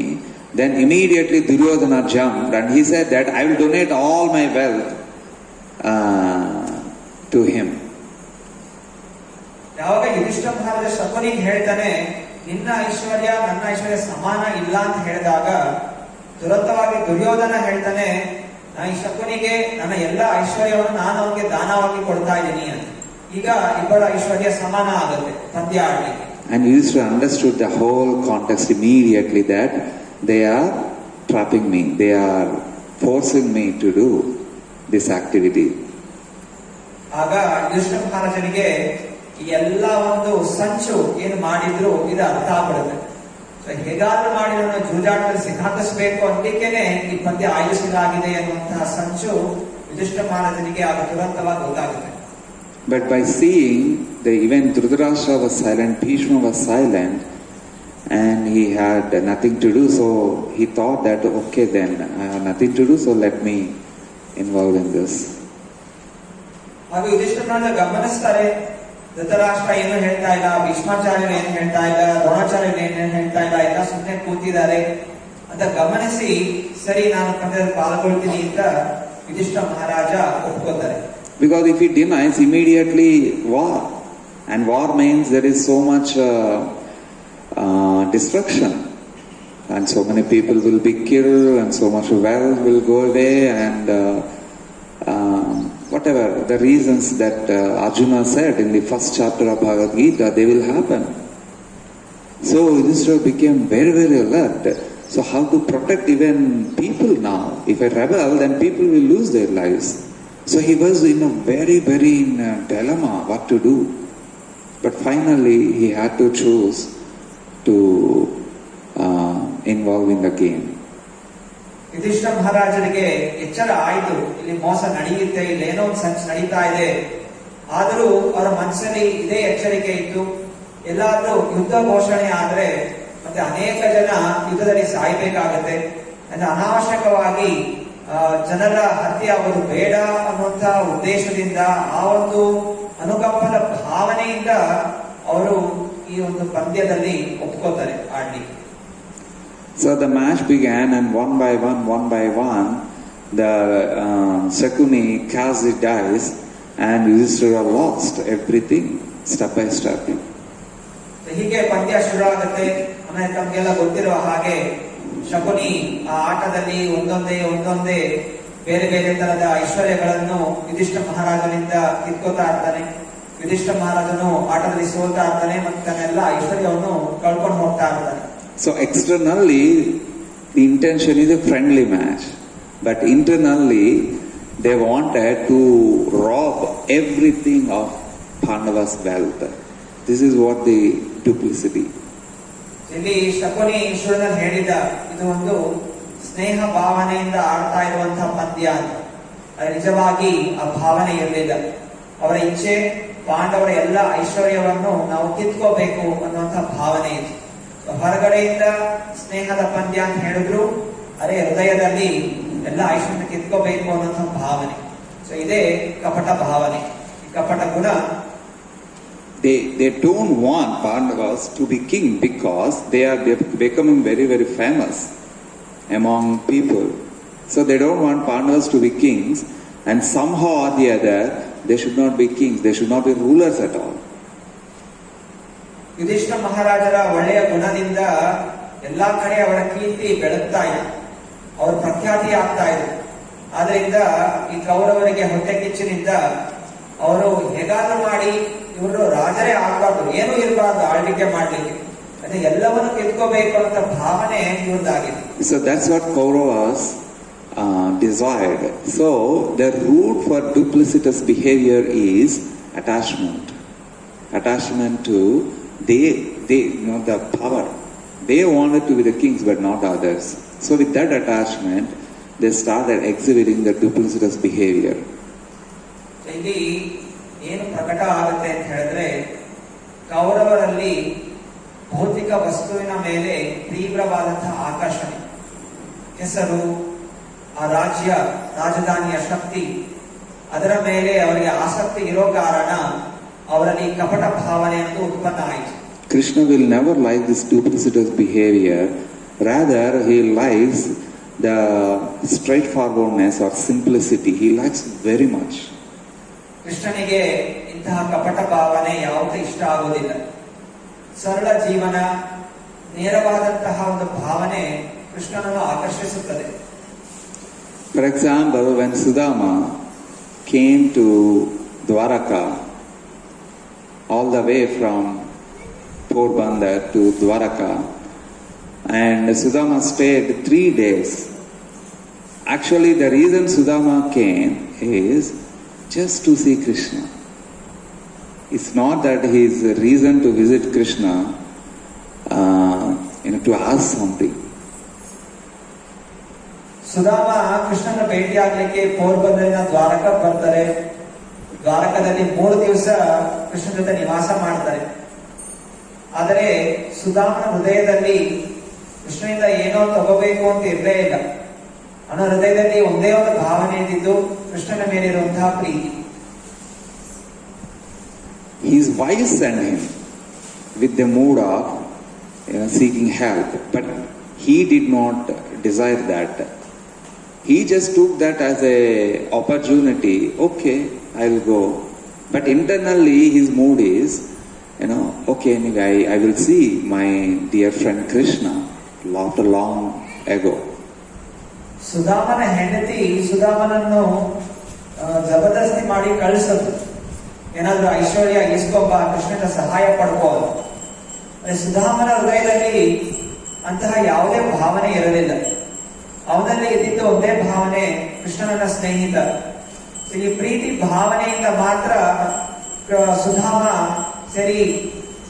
then immediately Duryodhana jumped and he said that I will donate all my wealth to him. ಯಾವಾಗ ಯುಧಿಷ್ಠ ಮಹಾರಾಜ ಶಕುನಿಗೆ ಹೇಳ್ತಾನೆ, ನಿನ್ನ ಐಶ್ವರ್ಯ ನನ್ನ ಐಶ್ವರ್ಯ ಸಮಾನ ಇಲ್ಲ ಅಂತ ಹೇಳಿದಾಗ ದುರಂತವಾಗಿ ದುರ್ಯೋಧನ ಹೇಳ್ತಾನೆ, ಈ ಶಕುನಿಗೆ ನನ್ನ ಎಲ್ಲ ಐಶ್ವರ್ಯವನ್ನು ನಾನು ಅವನಿಗೆ ದಾನವಾಗಿ ಕೊಡ್ತಾ ಇದ್ದೀನಿ ಅಂತ. ಈಗ ಇಬ್ಬರ ಐಶ್ವರ್ಯ ಸಮಾನ ಆಗುತ್ತೆ ಪಂದ್ಯ ಆಡ್ಲಿಕ್ಕೆ. And Yudhishthira understood the whole context immediately that they are trapping me, they are forcing me to do this activity. ಆಗ ಯುಧಿಷ್ಠ ಮಹಾರಾಜನಿಗೆ ಈ ಎಲ್ಲ ಒಂದು ಸಂಚು ಏನು ಮಾಡಿದ್ರು ಇದು ಅರ್ಥ ಆಗ್ಬಿಡುತ್ತೆ. ಸೊ ಹೇಗಾದ್ರೂ ಮಾಡಿ ನನ್ನ ಜೂಜಾಟದಲ್ಲಿ ಸಿಕ್ಕಾಕಿಸ್ಬೇಕು ಅಂತಿಕ್ಕೇನೆ ಈ ಪಂದ್ಯ ಆಯೋಜಿಸಲಾಗಿದೆ ಅನ್ನುವಂತಹ ಸಂಚು ಯುಧಿಷ್ಠ ಮಹಾರಾಜನಿಗೆ ಆಗ ತುರಂತವಾಗಿ ಗೊತ್ತಾಗುತ್ತೆ. But by seeing the even Dhritarashtra was silent, Bhishma was silent, and he had nothing to do, so he thought that okay, then I have nothing to do, so let me involve in this. ಹಾಗೂ ಯುಧಿಷ್ಠ ಮಹಾರಾಜ ಗಮನಿಸ್ತಾರೆ, ಧೃತರಾಷ್ಟ್ರ ಏನು ಹೇಳ್ತಾ ಇಲ್ಲ, ಭೀಷ್ಮಾಚಾರ್ಯರು ಏನು ಹೇಳ್ತಾ ಇಲ್ಲ, ದ್ರೋಣಾಚಾರ್ಯರು ಏನು ಹೇಳ್ತಾ ಇಲ್ಲ, ಎಲ್ಲ ಸುಮ್ಮನೆ ಕೂತಿದ್ದಾರೆ ಅಂತ ಗಮನಿಸಿ ಸರಿ ನಾನು ಪಂದ್ಯದಲ್ಲಿ ಪಾಲ್ಗೊಳ್ತೀನಿ ಅಂತ ಯುಧಿಷ್ಠ ಮಹಾರಾಜ ಒಪ್ಕೋತಾರೆ. Because if he denies, immediately war, and war means there is so much destruction, and so many people will be killed, and so much wealth will go away, and whatever the reasons that Arjuna said in the first chapter of Bhagavad Gita, they will happen. So Yudhishthira became very, very alert. So how to protect even people now? If I rebel, then people will lose their lives. So he was in a very, very dilemma what to do. But finally he had to choose to involve in the game. Yudhishthira ಮಹಾರಾಜರಿಗೆ ಎಚ್ಚರ ಆಯ್ತು, ಇಲ್ಲಿ ಮೋಸ ನಡೆಯುತ್ತೆ, ಇಲ್ಲಿ ಏನೋ ಒಂದು ಸಂಚು ನಡೀತಾ ಇದೆ. ಆದರೂ ಅವರ ಮನಸ್ಸಲ್ಲಿ ಇದೇ ಎಚ್ಚರಿಕೆ ಇತ್ತು, ಎಲ್ಲಾದ್ರೂ ಯುದ್ಧ ಘೋಷಣೆ ಆದ್ರೆ ಮತ್ತೆ ಅನೇಕ ಜನ ಯುದ್ಧದಲ್ಲಿ ಸಾಯ್ಬೇಕಾಗತ್ತೆ, ಅಂದ್ರೆ ಅನಾವಶ್ಯಕವಾಗಿ ಜನರ ಹತ್ಯೆ ಆಗೋದು ಬೇಡ ಅನ್ನುವಂತಹ ಉದ್ದೇಶದಿಂದ, ಆ ಒಂದು ಅನುಕಂಪದ ಭಾವನೆಯಿಂದ ಅವರು ಈ ಒಂದು ಪಂದ್ಯದಲ್ಲಿ ಒಪ್ಕೋತಾರೆ ಆಡ್ಲಿಕ್ಕೆ. So the match began, and one by one, the Shakuni cast the dice, and Yudhishthira lost everything step by step. ಹೀಗೆ ಪಂದ್ಯ ಶುರು ಆಗುತ್ತೆ. ಆಮೇಲೆ ತಮಗೆಲ್ಲ ಗೊತ್ತಿರುವ ಹಾಗೆ ಶಕುನಿ ಆ ಆಟದಲ್ಲಿ ಒಂದೊಂದೇ ಬೇರೆ ಬೇರೆ ತರದ ಐಶ್ವರ್ಯಗಳನ್ನು ಯುಧಿಷ್ಠ ಮಹಾರಾಜನಿಂದ ಕಿತ್ಕೋತಾ ಇರ್ತಾನೆ. ಯುಧಿಷ್ಠ ಮಹಾರಾಜನು ಆಟದಲ್ಲಿ ಸೋಲ್ತಾ ಇರ್ತಾನೆ ಮತ್ತು ತನ್ನೆಲ್ಲ ಐಶ್ವರ್ಯವನ್ನು ಕಳ್ಕೊಂಡು ಹೋಗ್ತಾ ಇರ್ತಾನೆ. So externally, the intention is a friendly match, but internally, they wanted to rob everything of Pandava's wealth. This is what the duplicity. ಇಲ್ಲಿ ಶಕುನಿ ಈಶ್ವರನಲ್ಲಿ ಹೇಳಿದ ಇದು ಒಂದು ಸ್ನೇಹ ಭಾವನೆಯಿಂದ ಆಡ್ತಾ ಇರುವಂತಹ ಪಂದ್ಯ ಅಂತ. ನಿಜವಾಗಿ ಆ ಭಾವನೆ ಇರಲಿಲ್ಲ. ಅವರ ಇಚ್ಛೆ ಪಾಂಡವರ ಎಲ್ಲ ಐಶ್ವರ್ಯವನ್ನು ನಾವು ಕಿತ್ಕೋಬೇಕು ಅನ್ನುವಂತಹ ಭಾವನೆ ಇದೆ. ಹೊರಗಡೆಯಿಂದ ಸ್ನೇಹದ ಪಂದ್ಯ ಅಂತ ಹೇಳಿದ್ರು, ಅರೆ ಹೃದಯದಲ್ಲಿ ಎಲ್ಲ ಐಶ್ವರ್ಯ ಕಿತ್ಕೋಬೇಕು ಅನ್ನೋಂಥ ಭಾವನೆ. ಸೊ ಇದೇ ಕಪಟ ಭಾವನೆ, ಈ ಕಪಟ ಗುಣ. They don't want Pandavas to be king because they are becoming very, very famous among people. So they don't want Pandavas to be kings, and somehow or the other they should not be kings, they should not be rulers at all. Yudhishthira ಮಹಾರಾಜರ ಒಳ್ಳೆಯ ಗುಣದಿಂದ ಎಲ್ಲಾ ಕಡೆ ಅವರ ಕೀರ್ತಿ ಬೆಳಗ್ತಾ ಇದೆ, ಅವರ ಪ್ರಖ್ಯಾತಿ ಆಗ್ತಾ ಇದೆ. ಆದ್ರಿಂದ ಈ ಕೌರವರಿಗೆ ಹೊಟ್ಟೆ ಕಿಚ್ಚಿನಿಂದ ಅವರು ಹೇಗಾದ್ರೂ ಮಾಡಿ ಇವರು ರಾಜರೇ ಆಗಬಾರ್ದು, ಏನೂ ಇರಬಾರ್ದು ಆಳ್ವಿಕೆ ಮಾಡ್ಲಿಕ್ಕೆ, ಅದೇ ಎಲ್ಲವನ್ನು ಕಿತ್ಕೋಬೇಕು ಅಂತ ಭಾವನೆ ಇವ್ರದ್ದಾಗಿದೆ. So that's what Kauravas desired. So the root for duplicitous behavior is attachment. Attachment to they the power. They wanted to be the kings but not others. So with that attachment, they started exhibiting the duplicitous behavior. ಇಲ್ಲಿ ಏನು ಪ್ರಕಟ ಆಗುತ್ತೆ ಅಂತ ಹೇಳಿದ್ರೆ, ಕೌರವರಲ್ಲಿ ಭೌತಿಕ ವಸ್ತುವಿನ ಮೇಲೆ ತೀವ್ರವಾದಂತಹ ಆಕರ್ಷಣೆ, ಹೆಸರು, ಆ ರಾಜಧಾನಿಯ ಶಕ್ತಿ, ಅದರ ಮೇಲೆ ಅವರಿಗೆ ಆಸಕ್ತಿ ಇರೋ ಕಾರಣ ಅವರಲ್ಲಿ ಕಪಟ ಭಾವನೆ ಅಂತ ಉತ್ಪನ್ನ ಆಯಿತು. Krishna will never like this duplicitous behavior. Rather, he likes the straightforwardness or simplicity. He likes very much. ಕೃಷ್ಣನಿಗೆ ಇಂತಹ ಕಪಟ ಭಾವನೆ ಯಾವುದೇ ಇಷ್ಟ ಆಗುವುದಿಲ್ಲ. ಸರಳ ಜೀವನ, ನೇರವಾದಂತಹ ಒಂದು ಭಾವನೆ ಕೃಷ್ಣನನ್ನು ಆಕರ್ಷಿಸುತ್ತದೆ. For example, when Sudama came to Dwaraka, all the way from Porbandar to Dwaraka, and Sudama stayed 3 days. Actually, the reason Sudama came is just to see Krishna. It's not that his reason to visit Krishna, to ask something. Sudama ಕೃಷ್ಣನ ಭೇಟಿಯಾಗಲಿಕ್ಕೆ ಪೋರ್ಬಂದರಿನ ದ್ವಾರಕ ಬರ್ತಾರೆ. ದ್ವಾರಕದಲ್ಲಿ 3 ದಿವಸ ಕೃಷ್ಣ ಜೊತೆ ನಿವಾಸ ಮಾಡ್ತಾರೆ. ಆದರೆ ಸುಧಾಮನ ಹೃದಯದಲ್ಲಿ ಕೃಷ್ಣನಿಂದ ಏನೋ ತಗೋಬೇಕು ಅಂತ ಇರಲೇ ಇಲ್ಲ. ಅವನ ಹೃದಯದಲ್ಲಿ ಒಂದೇ ಒಂದು ಭಾವನೆ ಇದ್ದಿದ್ದು ಕೃಷ್ಣನ ಮೇಲಿರುವಂತಹ ಪ್ರೀತಿ. His wife sent him with the mood of seeking help, but he did not desire that. He just took that as a opportunity. Okay, I'll go. But internally his mood is, okay, anyway, I will see my dear friend Krishna after long ago. ಸುಧಾಮನ ಹೆಂಡತಿ ಸುಧಾಮನನ್ನು ಜಬರ್ದಸ್ತಿ ಮಾಡಿ ಕಳಿಸೋದು, ಏನಾದ್ರೂ ಐಶ್ವರ್ಯ ಇಸ್ಕೊಬ್ಬ, ಕೃಷ್ಣನ ಸಹಾಯ ಪಡ್ಕೋದು. ಸುಧಾಮನ ಹೃದಯದಲ್ಲಿ ಅಂತಹ ಯಾವುದೇ ಭಾವನೆ ಇರಲಿಲ್ಲ. ಅವನಲ್ಲಿ ಇದ್ದಿದ್ದು ಒಂದೇ ಭಾವನೆ, ಕೃಷ್ಣನ ಸ್ನೇಹಿತ. ಈ ಪ್ರೀತಿ ಭಾವನೆಯಿಂದ ಮಾತ್ರ ಸುಧಾಮ ಸರಿ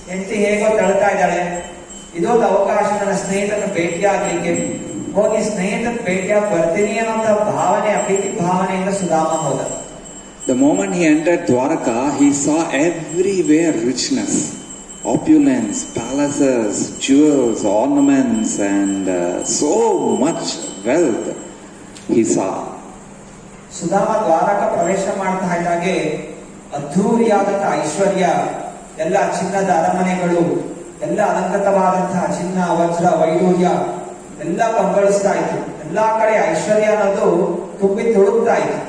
ಹೆಂಡತಿ ಹೇಗೋ ತಳ್ತಾ ಇದ್ದಾಳೆ, ಇದೊಂದು ಅವಕಾಶ ನನ್ನ ಸ್ನೇಹಿತನ ಭೇಟಿಯಾಗಲಿಕ್ಕೆ, ಹೋಗಿ ಸ್ನೇಹಿತನ ಭೇಟಿಯಾಗಿ ಬರ್ತೀನಿ ಅನ್ನೋ ಭಾವನೆ, ಪ್ರೀತಿ ಭಾವನೆಯಿಂದ ಸುಧಾಮ ಹೋದ. The moment he entered Dwaraka, he saw everywhere richness, opulence, palaces, jewels, ornaments, and so much wealth he saw. Sudama Dwarka ಪ್ರವೇಶ ಮಾಡ್ತಾ ಇದ್ದಾಗೆ ಅದ್ಧೂರಿಯಾದಂತಹ ಐಶ್ವರ್ಯ, ಎಲ್ಲ ಚಿನ್ನದ ಅರಮನೆಗಳು, ಎಲ್ಲ ಅಲಂಕೃತವಾದಂತಹ ಚಿನ್ನ, ವಜ್ರ, ವೈಡೂರ್ಯ ಎಲ್ಲ ಕಂಗೊಳಿಸ್ತಾ ಇತ್ತು. ಎಲ್ಲಾ ಕಡೆ ಐಶ್ವರ್ಯ ಅನ್ನೋದು ತುಂಬಿ ತುಳುಕ್ತಾ ಇತ್ತು.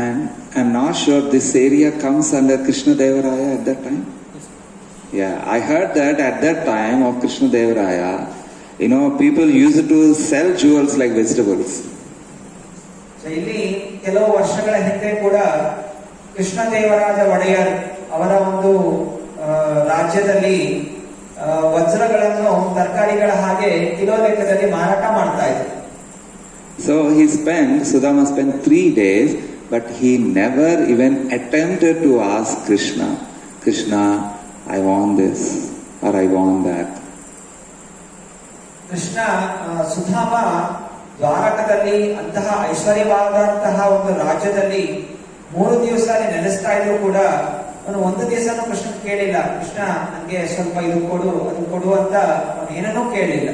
And I'm not sure this area comes under Krishna Devaraya at that time. Yeah, I heard that at that time of Krishna Devaraya, people used to sell jewels like vegetables. So ಇಲ್ಲಿ ಕೆಲವು ವರ್ಷಗಳ ಹಿಂದೆ ಕೂಡ ಕೃಷ್ಣ ದೇವರಾಜ ಒಡೆಯರ್ ಅವರ ಒಂದು ರಾಜ್ಯದಲ್ಲಿ ವಜ್ರಗಳನ್ನು ತರಕಾರಿಗಳ ಹಾಗೆ ಕಿಲೋ ಲೆಕ್ಕದಲ್ಲಿ ಮಾರಾಟ ಮಾಡ್ತಾ ಇದ್ರು. So Sudama spent 3 days, but he never even attempted to ask Krishna, I want this or I want that. Krishna Sudama ದ್ವಾರಕದಲ್ಲಿ ಅಂತಹ ಐಶ್ವರ್ಯವಾದಂತಹ ಒಂದು ರಾಜ್ಯದಲ್ಲಿ 3 ದಿವಸ ನೆಲೆಸ್ತಾ ಇದ್ರು ಕೂಡ ಅವನು ಒಂದು ದಿವಸನೂ ಕೃಷ್ಣ ಕೇಳಿಲ್ಲ, ಕೃಷ್ಣ ನನಗೆ ಸ್ವಲ್ಪ ಇದು ಕೊಡು ಅದು ಕೊಡು ಅಂತ ಅವನು ಏನನ್ನೂ ಕೇಳಿಲ್ಲ.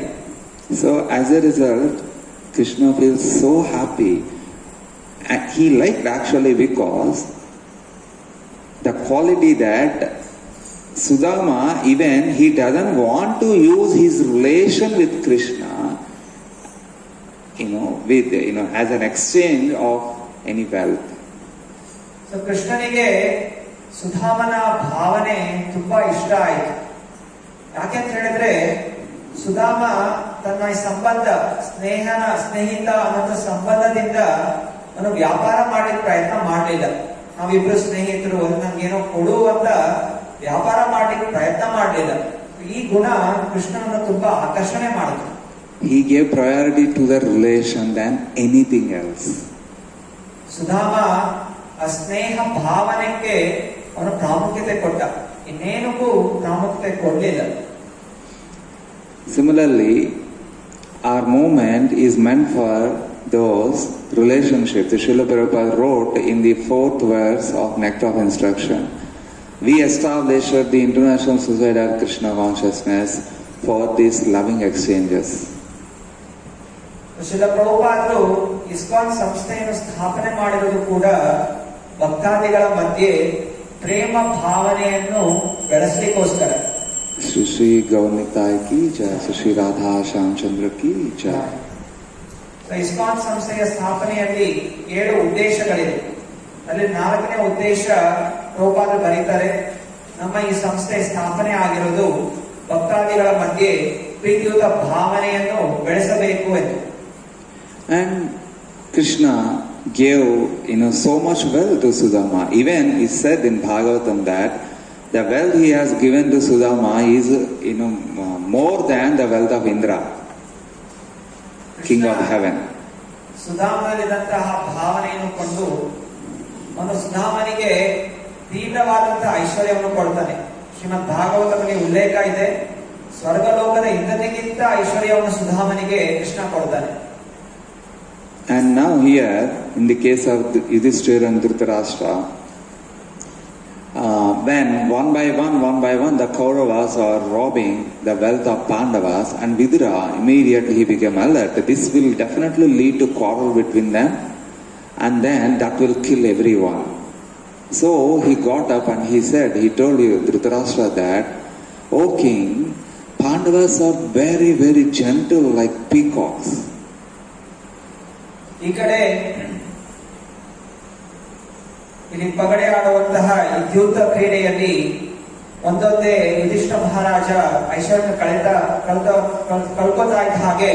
So as a result, Krishna feels so happy. And he liked actually because the quality that Sudama, even he doesn't want to use his relation with Krishna, as an exchange of any wealth. So ಕೃಷ್ಣನಿಗೆ ಸುಧಾಮನ ಭಾವನೆ ತುಂಬಾ ಇಷ್ಟ ಆಯಿತು. ಯಾಕೆಂತ ಹೇಳಿದ್ರೆ ಸುಧಾಮ ತನ್ನ ಈ ಸಂಬಂಧ ಸ್ನೇಹಿತ ಅನ್ನೋ ಸಂಬಂಧದಿಂದ ಅವನು ವ್ಯಾಪಾರ ಮಾಡಲಿಕ್ಕೆ ಪ್ರಯತ್ನ ಮಾಡಲಿಲ್ಲ. ನಾವಿಬ್ರು ಸ್ನೇಹಿತರು, ಅದು ನನ್ಗೇನೋ ಕೊಡು ಅಂತ ವ್ಯಾಪಾರ ಮಾಡ್ಲಿಕ್ಕೆ ಪ್ರಯತ್ನ ಮಾಡಲಿಲ್ಲ. ಈ ಗುಣ ಕೃಷ್ಣನನ್ನು ತುಂಬಾ ಆಕರ್ಷಣೆ ಮಾಡಿತು. He gave priority to the relation than anything else. Sudama ಆ ಸ್ನೇಹ ಭಾವನೆಗೆ ಅವನು ಪ್ರಾಮುಖ್ಯತೆ ಕೊಟ್ಟ, ಇನ್ನೇನಕ್ಕೂ ಪ್ರಾಮುಖ್ಯತೆ ಕೊಡಲಿಲ್ಲ. Similarly, our movement is meant for those relationships. Srila Prabhupada wrote in the 4th verse of Nectar of Instruction, we established the International Society of Krishna Consciousness for these loving exchanges. Srila ಪ್ರಭುಪಾದರು ISKCON ಸಂಸ್ಥೆಯನ್ನು ಸ್ಥಾಪನೆ ಮಾಡಿರುವುದು ಕೂಡ ಭಕ್ತಾದಿಗಳ ಮಧ್ಯೆ ಪ್ರೇಮ ಭಾವನೆಯನ್ನು ಬೆಳೆಸಲಿಕ್ಕೋಸ್ಕರ. ಶ್ರೀ ಶ್ರೀ ಗೌರ್ನಿತಾಯ್ ಕಿ ಜಯ, ಶ್ರೀ ರಾಧಾ ಶ್ಯಾಮಚಂದ್ರ ಕಿ ಜಯ. ಇಸ್ಕಾನ್ ಸಂಸ್ಥೆಯ ಸ್ಥಾಪನೆಯಲ್ಲಿ 7 ಉದ್ದೇಶಗಳಿವೆ. ಅಲ್ಲಿ 4ನೇ ಉದ್ದೇಶ ಪ್ರಭುಪಾದರು ಬರೀತಾರೆ, ನಮ್ಮ ಈ ಸಂಸ್ಥೆ ಸ್ಥಾಪನೆ ಆಗಿರೋದು ಭಕ್ತಾದಿಗಳ ಮಧ್ಯೆ ಪ್ರೀತಿಯುತ ಭಾವನೆಯನ್ನು ಬೆಳೆಸಬೇಕು ಎಂದು. And Krishna gave so much wealth to Sudama. Even he said in Bhagavatam that the wealth he has given to Sudama is more than the wealth of Indra, king of heaven. ಸುಧಾಮನಲ್ಲಿದ್ದಂತಹ ಭಾವನೆಯನ್ನು ಕೊಂಡು ಅವನು ಸುಧಾಮನಿಗೆ ತೀವ್ರವಾದಂತಹ ಐಶ್ವರ್ಯವನ್ನು ಕೊಡ್ತಾನೆ. ಶ್ರೀಮದ್ ಭಾಗವತದಲ್ಲಿ ಉಲ್ಲೇಖ ಇದೆ, ಸ್ವರ್ಗಲೋಕದ ಇಂದ್ರನಿಗಿಂತ ಐಶ್ವರ್ಯವನ್ನು ಸುಧಾಮನಿಗೆ ಕೃಷ್ಣ ಕೊಡ್ತಾನೆ. And now here, in the case of Yudhishthira and Dhritarashtra, when one by one the Kauravas are robbing the wealth of Pandavas, and Vidura immediately he became alert. This will definitely lead to quarrel between them, and then that will kill everyone. So he got up and he said, he told Dhritarashtra that, O king, Pandavas are very, very gentle like peacocks. ಈ ಕಡೆ ಇಲ್ಲಿ ಪಗಡೆ ಆಡುವಂತಹ ಯುದ್ಧ ಕ್ರೀಡೆಯಲ್ಲಿ ಒಂದೊಂದೇ ಯುಧಿಷ್ಠ ಮಹಾರಾಜ ಐಶ್ವರ್ಯ ಕಳ್ಕೊತಾ ಇದ್ದ ಹಾಗೆ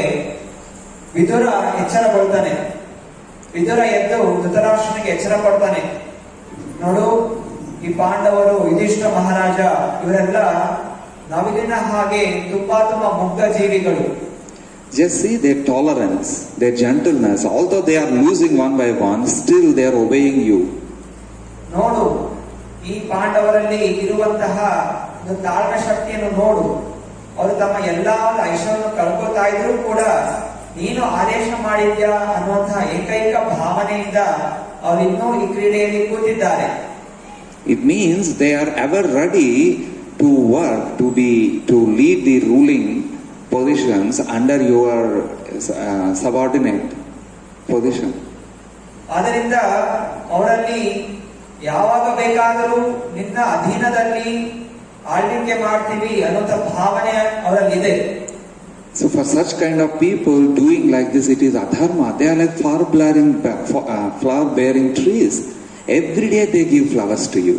ವಿದುರ ಎಚ್ಚರಗೊಳ್ತಾನೆ. ವಿದುರ ಎದ್ದು ಧೃತರಾಷ್ಟ್ರನಿಗೆ ಎಚ್ಚರ ಕೊಡ್ತಾನೆ, ನೋಡು, ಈ ಪಾಂಡವರು, ಯುಧಿಷ್ಠ ಮಹಾರಾಜ ಇವರೆಲ್ಲ ನವಿಲಿನ ಹಾಗೆ ತುಂಬಾ ಮುಗ್ಧ ಜೀವಿಗಳು. Just see their tolerance, their gentleness. Although they are losing one by one, still they are obeying you. ನೋಡು, ಈ ಪಾಂಡವರಲ್ಲಿ ಇರುವಂತಹ ಒಂದು ತಾಳ್ಮೆ ಶಕ್ತಿಯನ್ನು ನೋಡು. ಅವರು ತಮ್ಮ ಎಲ್ಲಾ ಐಶ್ವರ್ಯ ಕಳ್ಕೊತಾ ಇದ್ರು ಕೂಡ ನೀನು ಆದೇಶ ಮಾಡಿದ್ಯಾ ಅನ್ನುವಂತಹ ಏಕೈಕ ಭಾವನೆಯಿಂದ ಅವರು ಇನ್ನೂ ಈ ಕ್ರೀಡೆಯಲ್ಲಿ ಕೂತಿದ್ದಾರೆ. It means they are ever ready to work, to lead the ruling positions under your subordinate position. ಆದ್ದರಿಂದ ಅವರಲ್ಲಿ ಯಾವಾಗ ಬೇಕಾದರೂ ನಿನ್ನ ಅಧೀನದಲ್ಲಿ ಆಳ್ವಿಕೆ ಮಾಡ್ತೀವಿ ಅನ್ನುವಂಥ ಭಾವನೆ ಅವರಲ್ಲಿದೆ. So for such kind of people doing like this, it is adharma. They are like flower-bearing trees. Every day they give flowers to you,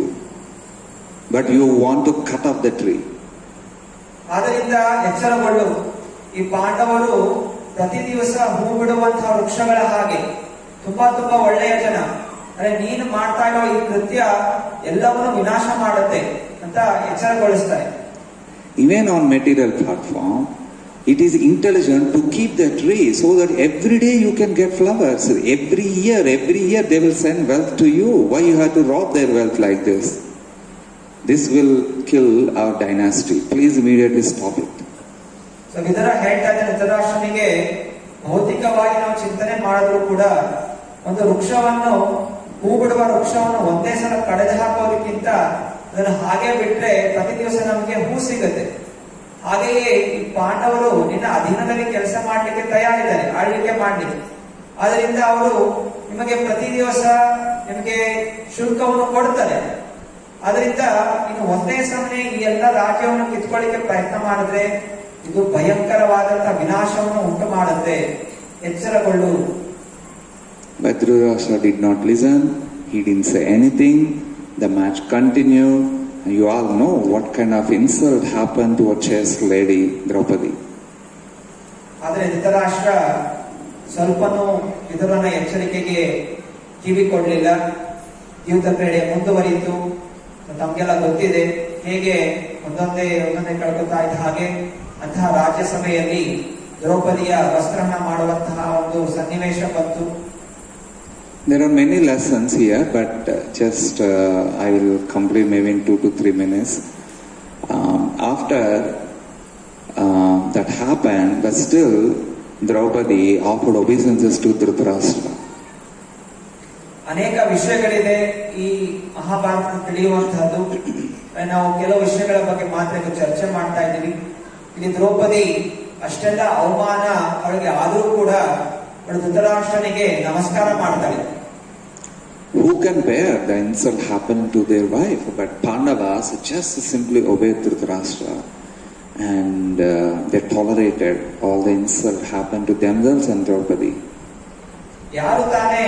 but you want to cut off the tree. ಆದ್ದರಿಂದ ಎಚ್ಚರಗೊಳ್ಳು, ಈ ಪಾಂಡವರು ಪ್ರತಿ ದಿವಸ ಹೂ ಬಿಡುವಂತಹ ವೃಕ್ಷಗಳ ಹಾಗೆ ತುಂಬಾ ಒಳ್ಳೆಯ ಜನ. ಅಂದ್ರೆ ನೀನು ಮಾಡ್ತಾ ಇರೋ ಈ ಕೃತ್ಯ ಎಲ್ಲವನ್ನೂ ವಿನಾಶ ಮಾಡುತ್ತೆ ಅಂತ ಎಚ್ಚರಗೊಳಿಸ್ತಾರೆ. Even on material platform, it is intelligent to keep the tree so that every day you can get flowers. Every year they will send wealth to you. Why you have to rob their wealth like this? This will kill our dynasty. Please immediately stop it. So ಇದರ ಹೇಳ್ತಾ ಇದ್ದ ಧೃತರಾಷ್ಟ್ರನಿಗೆ ಭೌತಿಕವಾಗಿ ನಾವು ಚಿಂತನೆ ಮಾಡಿದ್ರು ಕೂಡ ಒಂದು ವೃಕ್ಷವನ್ನು, ಹೂ ಬಿಡುವ ವೃಕ್ಷವನ್ನು ಒಂದೇ ಸಲ ಕಡಿದು ಹಾಕೋದಕ್ಕಿಂತ ಅದನ್ನು ಹಾಗೆ ಬಿಟ್ರೆ ಪ್ರತಿ ದಿವಸ ನಮಗೆ ಹೂ ಸಿಗುತ್ತೆ. ಹಾಗೆಯೇ ಈ ಪಾಂಡವರು ನಿನ್ನ ಅಧೀನದಲ್ಲಿ ಕೆಲಸ ಮಾಡ್ಲಿಕ್ಕೆ ತಯಾರಿದ್ದಾರೆ, ಆಳ್ವಿಕೆ ಮಾಡ್ಲಿಕ್ಕೆ. ಆದ್ರಿಂದ ಅವರು ನಿಮಗೆ ಪ್ರತಿ ದಿವಸ ನಿಮಗೆ ಶುಲ್ಕವನ್ನು ಕೊಡ್ತಾರೆ. ಅದರಿಂದ ಇನ್ನು ಒಂದೇ ಸಮನೆ ಈ ಎಲ್ಲ ರಾಜ್ಯವನ್ನು ಕಿತ್ಕೊಳ್ಳಿಕ್ಕೆ ಪ್ರಯತ್ನ ಮಾಡಿದ್ರೆ ಇದು ಭಯಂಕರವಾದಂತಹ ವಿನಾಶವನ್ನು ಉಂಟು ಮಾಡುತ್ತೆ, ಎಚ್ಚರಗೊಳ್ಳು. But Dhritarashtra did not listen. He didn't say anything. The match continued. You all know what kind of insult happened to a chaste lady, Draupadi. ಆದ್ರೆ ಧೃತರಾಷ್ಟ್ರ ಸ್ವಲ್ಪನೂ ವಿದುರನ ಎಚ್ಚರಿಕೆಗೆ ಕಿವಿ ಕೊಡ್ಲಿಲ್ಲ. ಯುದ್ಧ ಕ್ರೀಡೆ ಮುಂದುವರಿಯಿತು. ತಮ್ಗೆಲ್ಲ ಗೊತ್ತಿದೆ ಹೇಗೆ ಒಂದೊಂದೇ ಕಳ್ಕೊತಾ ಇದ್ದ ಹಾಗೆ ಅಂತಹ ರಾಜ್ಯಸಭೆಯಲ್ಲಿ ದ್ರೌಪದಿಯ ವಸ್ತ್ರಹರಣ ಮಾಡುವಂತಹ ಒಂದು ಸನ್ನಿವೇಶ ಬಂತು. There are many lessons here, but just I will complete maybe in 2 to 3 minutes. After that happened, but still Draupadi offered obeisances to Dhritarashtra. ಅನೇಕ ವಿಷಯಗಳಿದೆ ಈ ಮಹಾಭಾರತ ತಿಳಿಯುವಂತಹದ್ದು. ನಾವು ಕೆಲವು ವಿಷಯಗಳ ಬಗ್ಗೆ ಮಾತ್ರ ಚರ್ಚೆ ಮಾಡ್ತಾ ಇದ್ದೀವಿ. ಇಲ್ಲಿ ದ್ರೌಪದಿ ಅಷ್ಟೆಲ್ಲ ಅವಮಾನ ಅವಳಿಗೆ ಆದರೂ ಕೂಡ ಅವಳು ಧೃತರಾಷ್ಟ್ರನಿಗೆ ನಮಸ್ಕಾರ ಮಾಡ್ತಾಳೆ. Who can bear the insult happened to their wife? But Pandavas just simply obeyed Dhritarashtra and they tolerated all the insult happened to themselves and Draupadi. ಯಾರು ತಾನೇ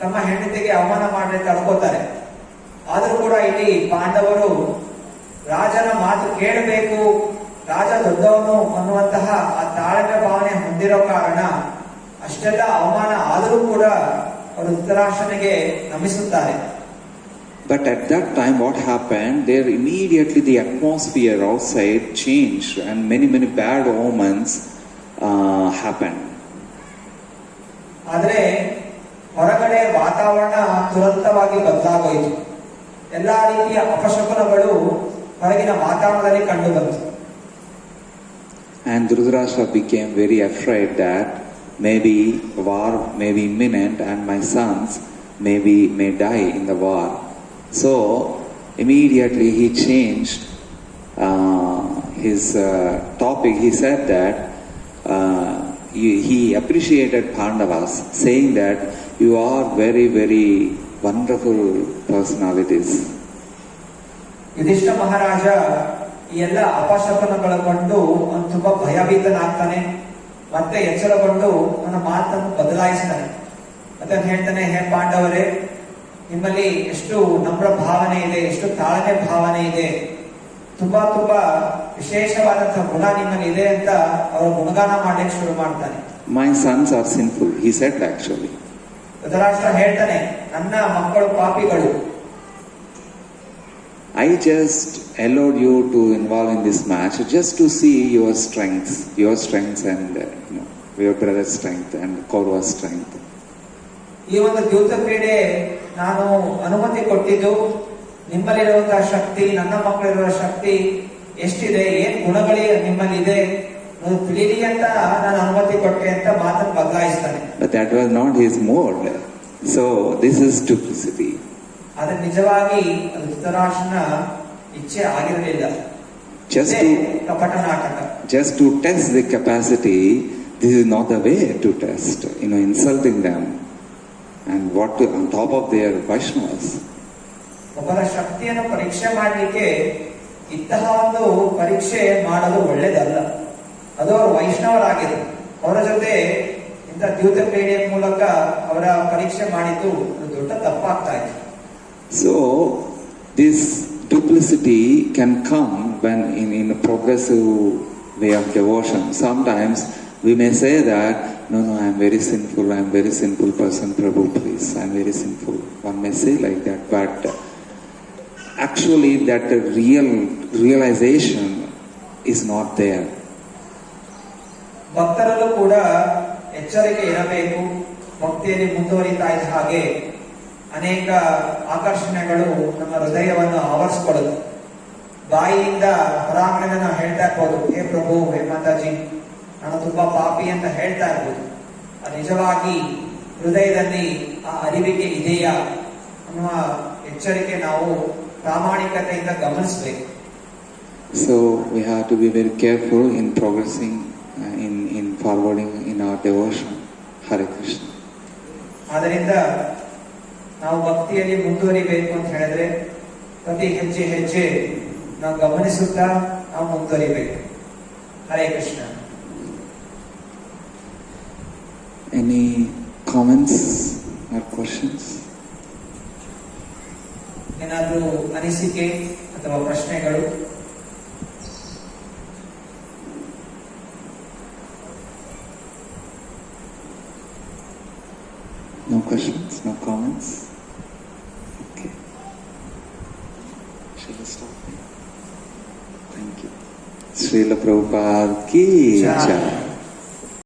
ತಮ್ಮ ಹೆಂಡತಿಗೆ ಅವಮಾನ ಮಾಡಿ ತಡ್ಕೋತಾರೆ. ಆದರೂ ಕೂಡ ಇಲ್ಲಿ ಪಾಂಡವರು ರಾಜನ ಮಾತು ಕೇಳಬೇಕು, ರಾಜ ದೊಡ್ಡವನು ಅನ್ನುವಂತಹ ಆ ತಾಳ್ಮೆ ಭಾವನೆ ಹೊಂದಿರೋ ಕಾರಣ ಅಷ್ಟೆಲ್ಲ ಅವಮಾನ ಆದರೂ ಕೂಡ ಅವರು ಧೃತರಾಷ್ಟ್ರನಿಗೆ ನಮಿಸುತ್ತಾರೆ. But at that time what happened? There immediately the atmosphere outside changed and many bad omens happened. ಆದ್ರೆ ಹೊರಗಡೆ ವಾತಾವರಣ ತುರಂತವಾಗಿ ಬದಲಾಗೋಯಿತು. ಎಲ್ಲಾ ರೀತಿಯ ಅಪಶಕುನಗಳು ಹೊರಗಿನ ವಾತಾವರಣದಲ್ಲಿ ಕಂಡು ಬಂತು. And Dhritarashtra became very afraid that maybe war may be imminent and my sons may die in the war. So immediately he changed his topic. He said that he appreciated Pandavas, saying that you are very wonderful personalities. Yudhishthira ಮಹಾರಾಜ ಈ ಎಲ್ಲ ಅಪಶಕನಗಳ ಕಂಡು ಅವನು ತುಂಬಾ ಭಯಭೀತನಾಗ್ತಾನೆ. ಮತ್ತೆ ಎಚ್ಚರಗೊಂಡು ಅವನ ಮಾತನ್ನು ಬದಲಾಯಿಸ್ತಾನೆ. ಮತ್ತೆ ಹೇಳ್ತಾನೆ, ಹೇ ಪಾಂಡವರೇ, ನಿಮ್ಮಲ್ಲಿ ಎಷ್ಟು ನಮ್ರ ಭಾವನೆ ಇದೆ, ಎಷ್ಟು ತಾಳ್ಮೆ ಭಾವನೆ ಇದೆ, ತುಂಬಾ ವಿಶೇಷವಾದಂತಹ ಗುಣ ನಿಮ್ಮಲ್ಲಿ ಇದೆ ಅಂತ ಅವರ ಗುಣಗಾನ ಮಾಡ್ಲಿಕ್ಕೆ ಶುರು ಮಾಡ್ತಾನೆ. My sons are sinful, he said actually. Dhritarashtra ಹೇಳ್ತಾನೆ, ನನ್ನ ಮಕ್ಕಳು ಪಾಪಿಗಳು. I just allowed you to involve in this match just to see your strengths and your brother's strength and Kaurava's strength. ಈ ಒಂದು ದ್ಯೂತ ಕ್ರೀಡೆ ನಾನು ಅನುಮತಿ ಕೊಟ್ಟಿದ್ದು ನಿಮ್ಮಲ್ಲಿರುವಂತಹ ಶಕ್ತಿ, ನನ್ನ ಮಕ್ಕಳಿರುವ ಶಕ್ತಿ ಎಷ್ಟಿದೆ, ಏನ್ ಗುಣಗಳೇ ನಿಮ್ಮಲ್ಲಿ ಇದೆ ತಿಳಿಲಿ ಅಂತ ನಾನು ಅನುಮತಿ ಕೊಟ್ಟೆ ಅಂತ ಮಾತನ್ನು ಬದಲಾಯಿಸ್ತಾನೆ. But that was not his mode. So this is duplicity. ಆದ್ರೆ ನಿಜವಾಗಿ ಅದು ಧೃತರಾಷ್ಟ್ರನ ಇಚ್ಛೆ ಆಗಿರಲಿಲ್ಲ. ಕಪಟ ನಾಟಕ. Just to test the capacity, this is not the way to test. Insulting them and what on top of their Vaishnavas. ಒಬ್ಬರ ಶಕ್ತಿಯನ್ನು ಪರೀಕ್ಷೆ ಮಾಡಲಿಕ್ಕೆ ಇಂತಹ ಒಂದು ಪರೀಕ್ಷೆ ಮಾಡೋದು ಒಳ್ಳೇದಲ್ಲ. ಅದು ಅವರು ವೈಷ್ಣವರಾಗಿದೆ, ಅವರ ಜೊತೆ ಇಂಥ ದ್ಯೂತ ಕ್ರೀಡೆಯ ಮೂಲಕ ಅವರ ಪರೀಕ್ಷೆ ಮಾಡಿದ್ದು ದೊಡ್ಡ ತಪ್ಪಾಗ್ತಾ ಇತ್ತು. So this duplicity can come when in a progressive way of devotion. Sometimes we may say that no, I am very sinful person, Prabhu, please, I am very sinful. One may say like that, but actually that realization is not there. ಭಕ್ತರಲ್ಲೂ ಕೂಡ ಎಚ್ಚರಿಕೆ ಇರಬೇಕು. ಭಕ್ತಿಯಲ್ಲಿ ಮುಂದುವರಿತಾ ಇದ್ದ ಹಾಗೆ ಅನೇಕ ಆಕರ್ಷಣೆಗಳು ನಮ್ಮ ಹೃದಯವನ್ನು ಆವರಿಸಿಕೊಳ್ಳುತ್ತೆ. ಬಾಯಿಯಿಂದ ಹೊರಾಂಗಣ ನಾವು ಹೇಳ್ತಾ ಇರ್ಬೋದು, ಹೇ ಪ್ರಭು, ಹೇ ಮಾತಾಜಿ, ನಾನು ತುಂಬಾ ಪಾಪಿ ಅಂತ ಹೇಳ್ತಾ ಇರ್ಬೋದು. ನಿಜವಾಗಿ ಹೃದಯದಲ್ಲಿ ಆ ಅರಿವಿಕೆ ಇದೆಯಾ ಅನ್ನುವ ಎಚ್ಚರಿಕೆ ನಾವು ಪ್ರಾಮಾಣಿಕತೆಯಿಂದ ಗಮನಿಸಬೇಕು. So we have to be very careful in progressing, in forwarding in our devotion. Hare Krishna. ಆದ್ದರಿಂದ ನಾವು ಭಕ್ತಿಯಲ್ಲಿ ಮುಂದುವರಿಬೇಕು ಅಂತ ಹೇಳಿದ್ರೆ ಪ್ರತಿ ಹೆಜ್ಜೆ ಹೆಜ್ಜೆ ನಾವು ಗಮನಿಸುತ್ತಾ ನಾವು ಮುಂದುವರಿಬೇಕು. Hare Krishna. Any comments or questions? ಏನಾದರೂ ಅನಿಸಿಕೆ ಅಥವಾ ಪ್ರಶ್ನೆಗಳು? No questions, no comments? Okay. Shall we stop? Thank you. Srila Prabhupada ki Jai. jai.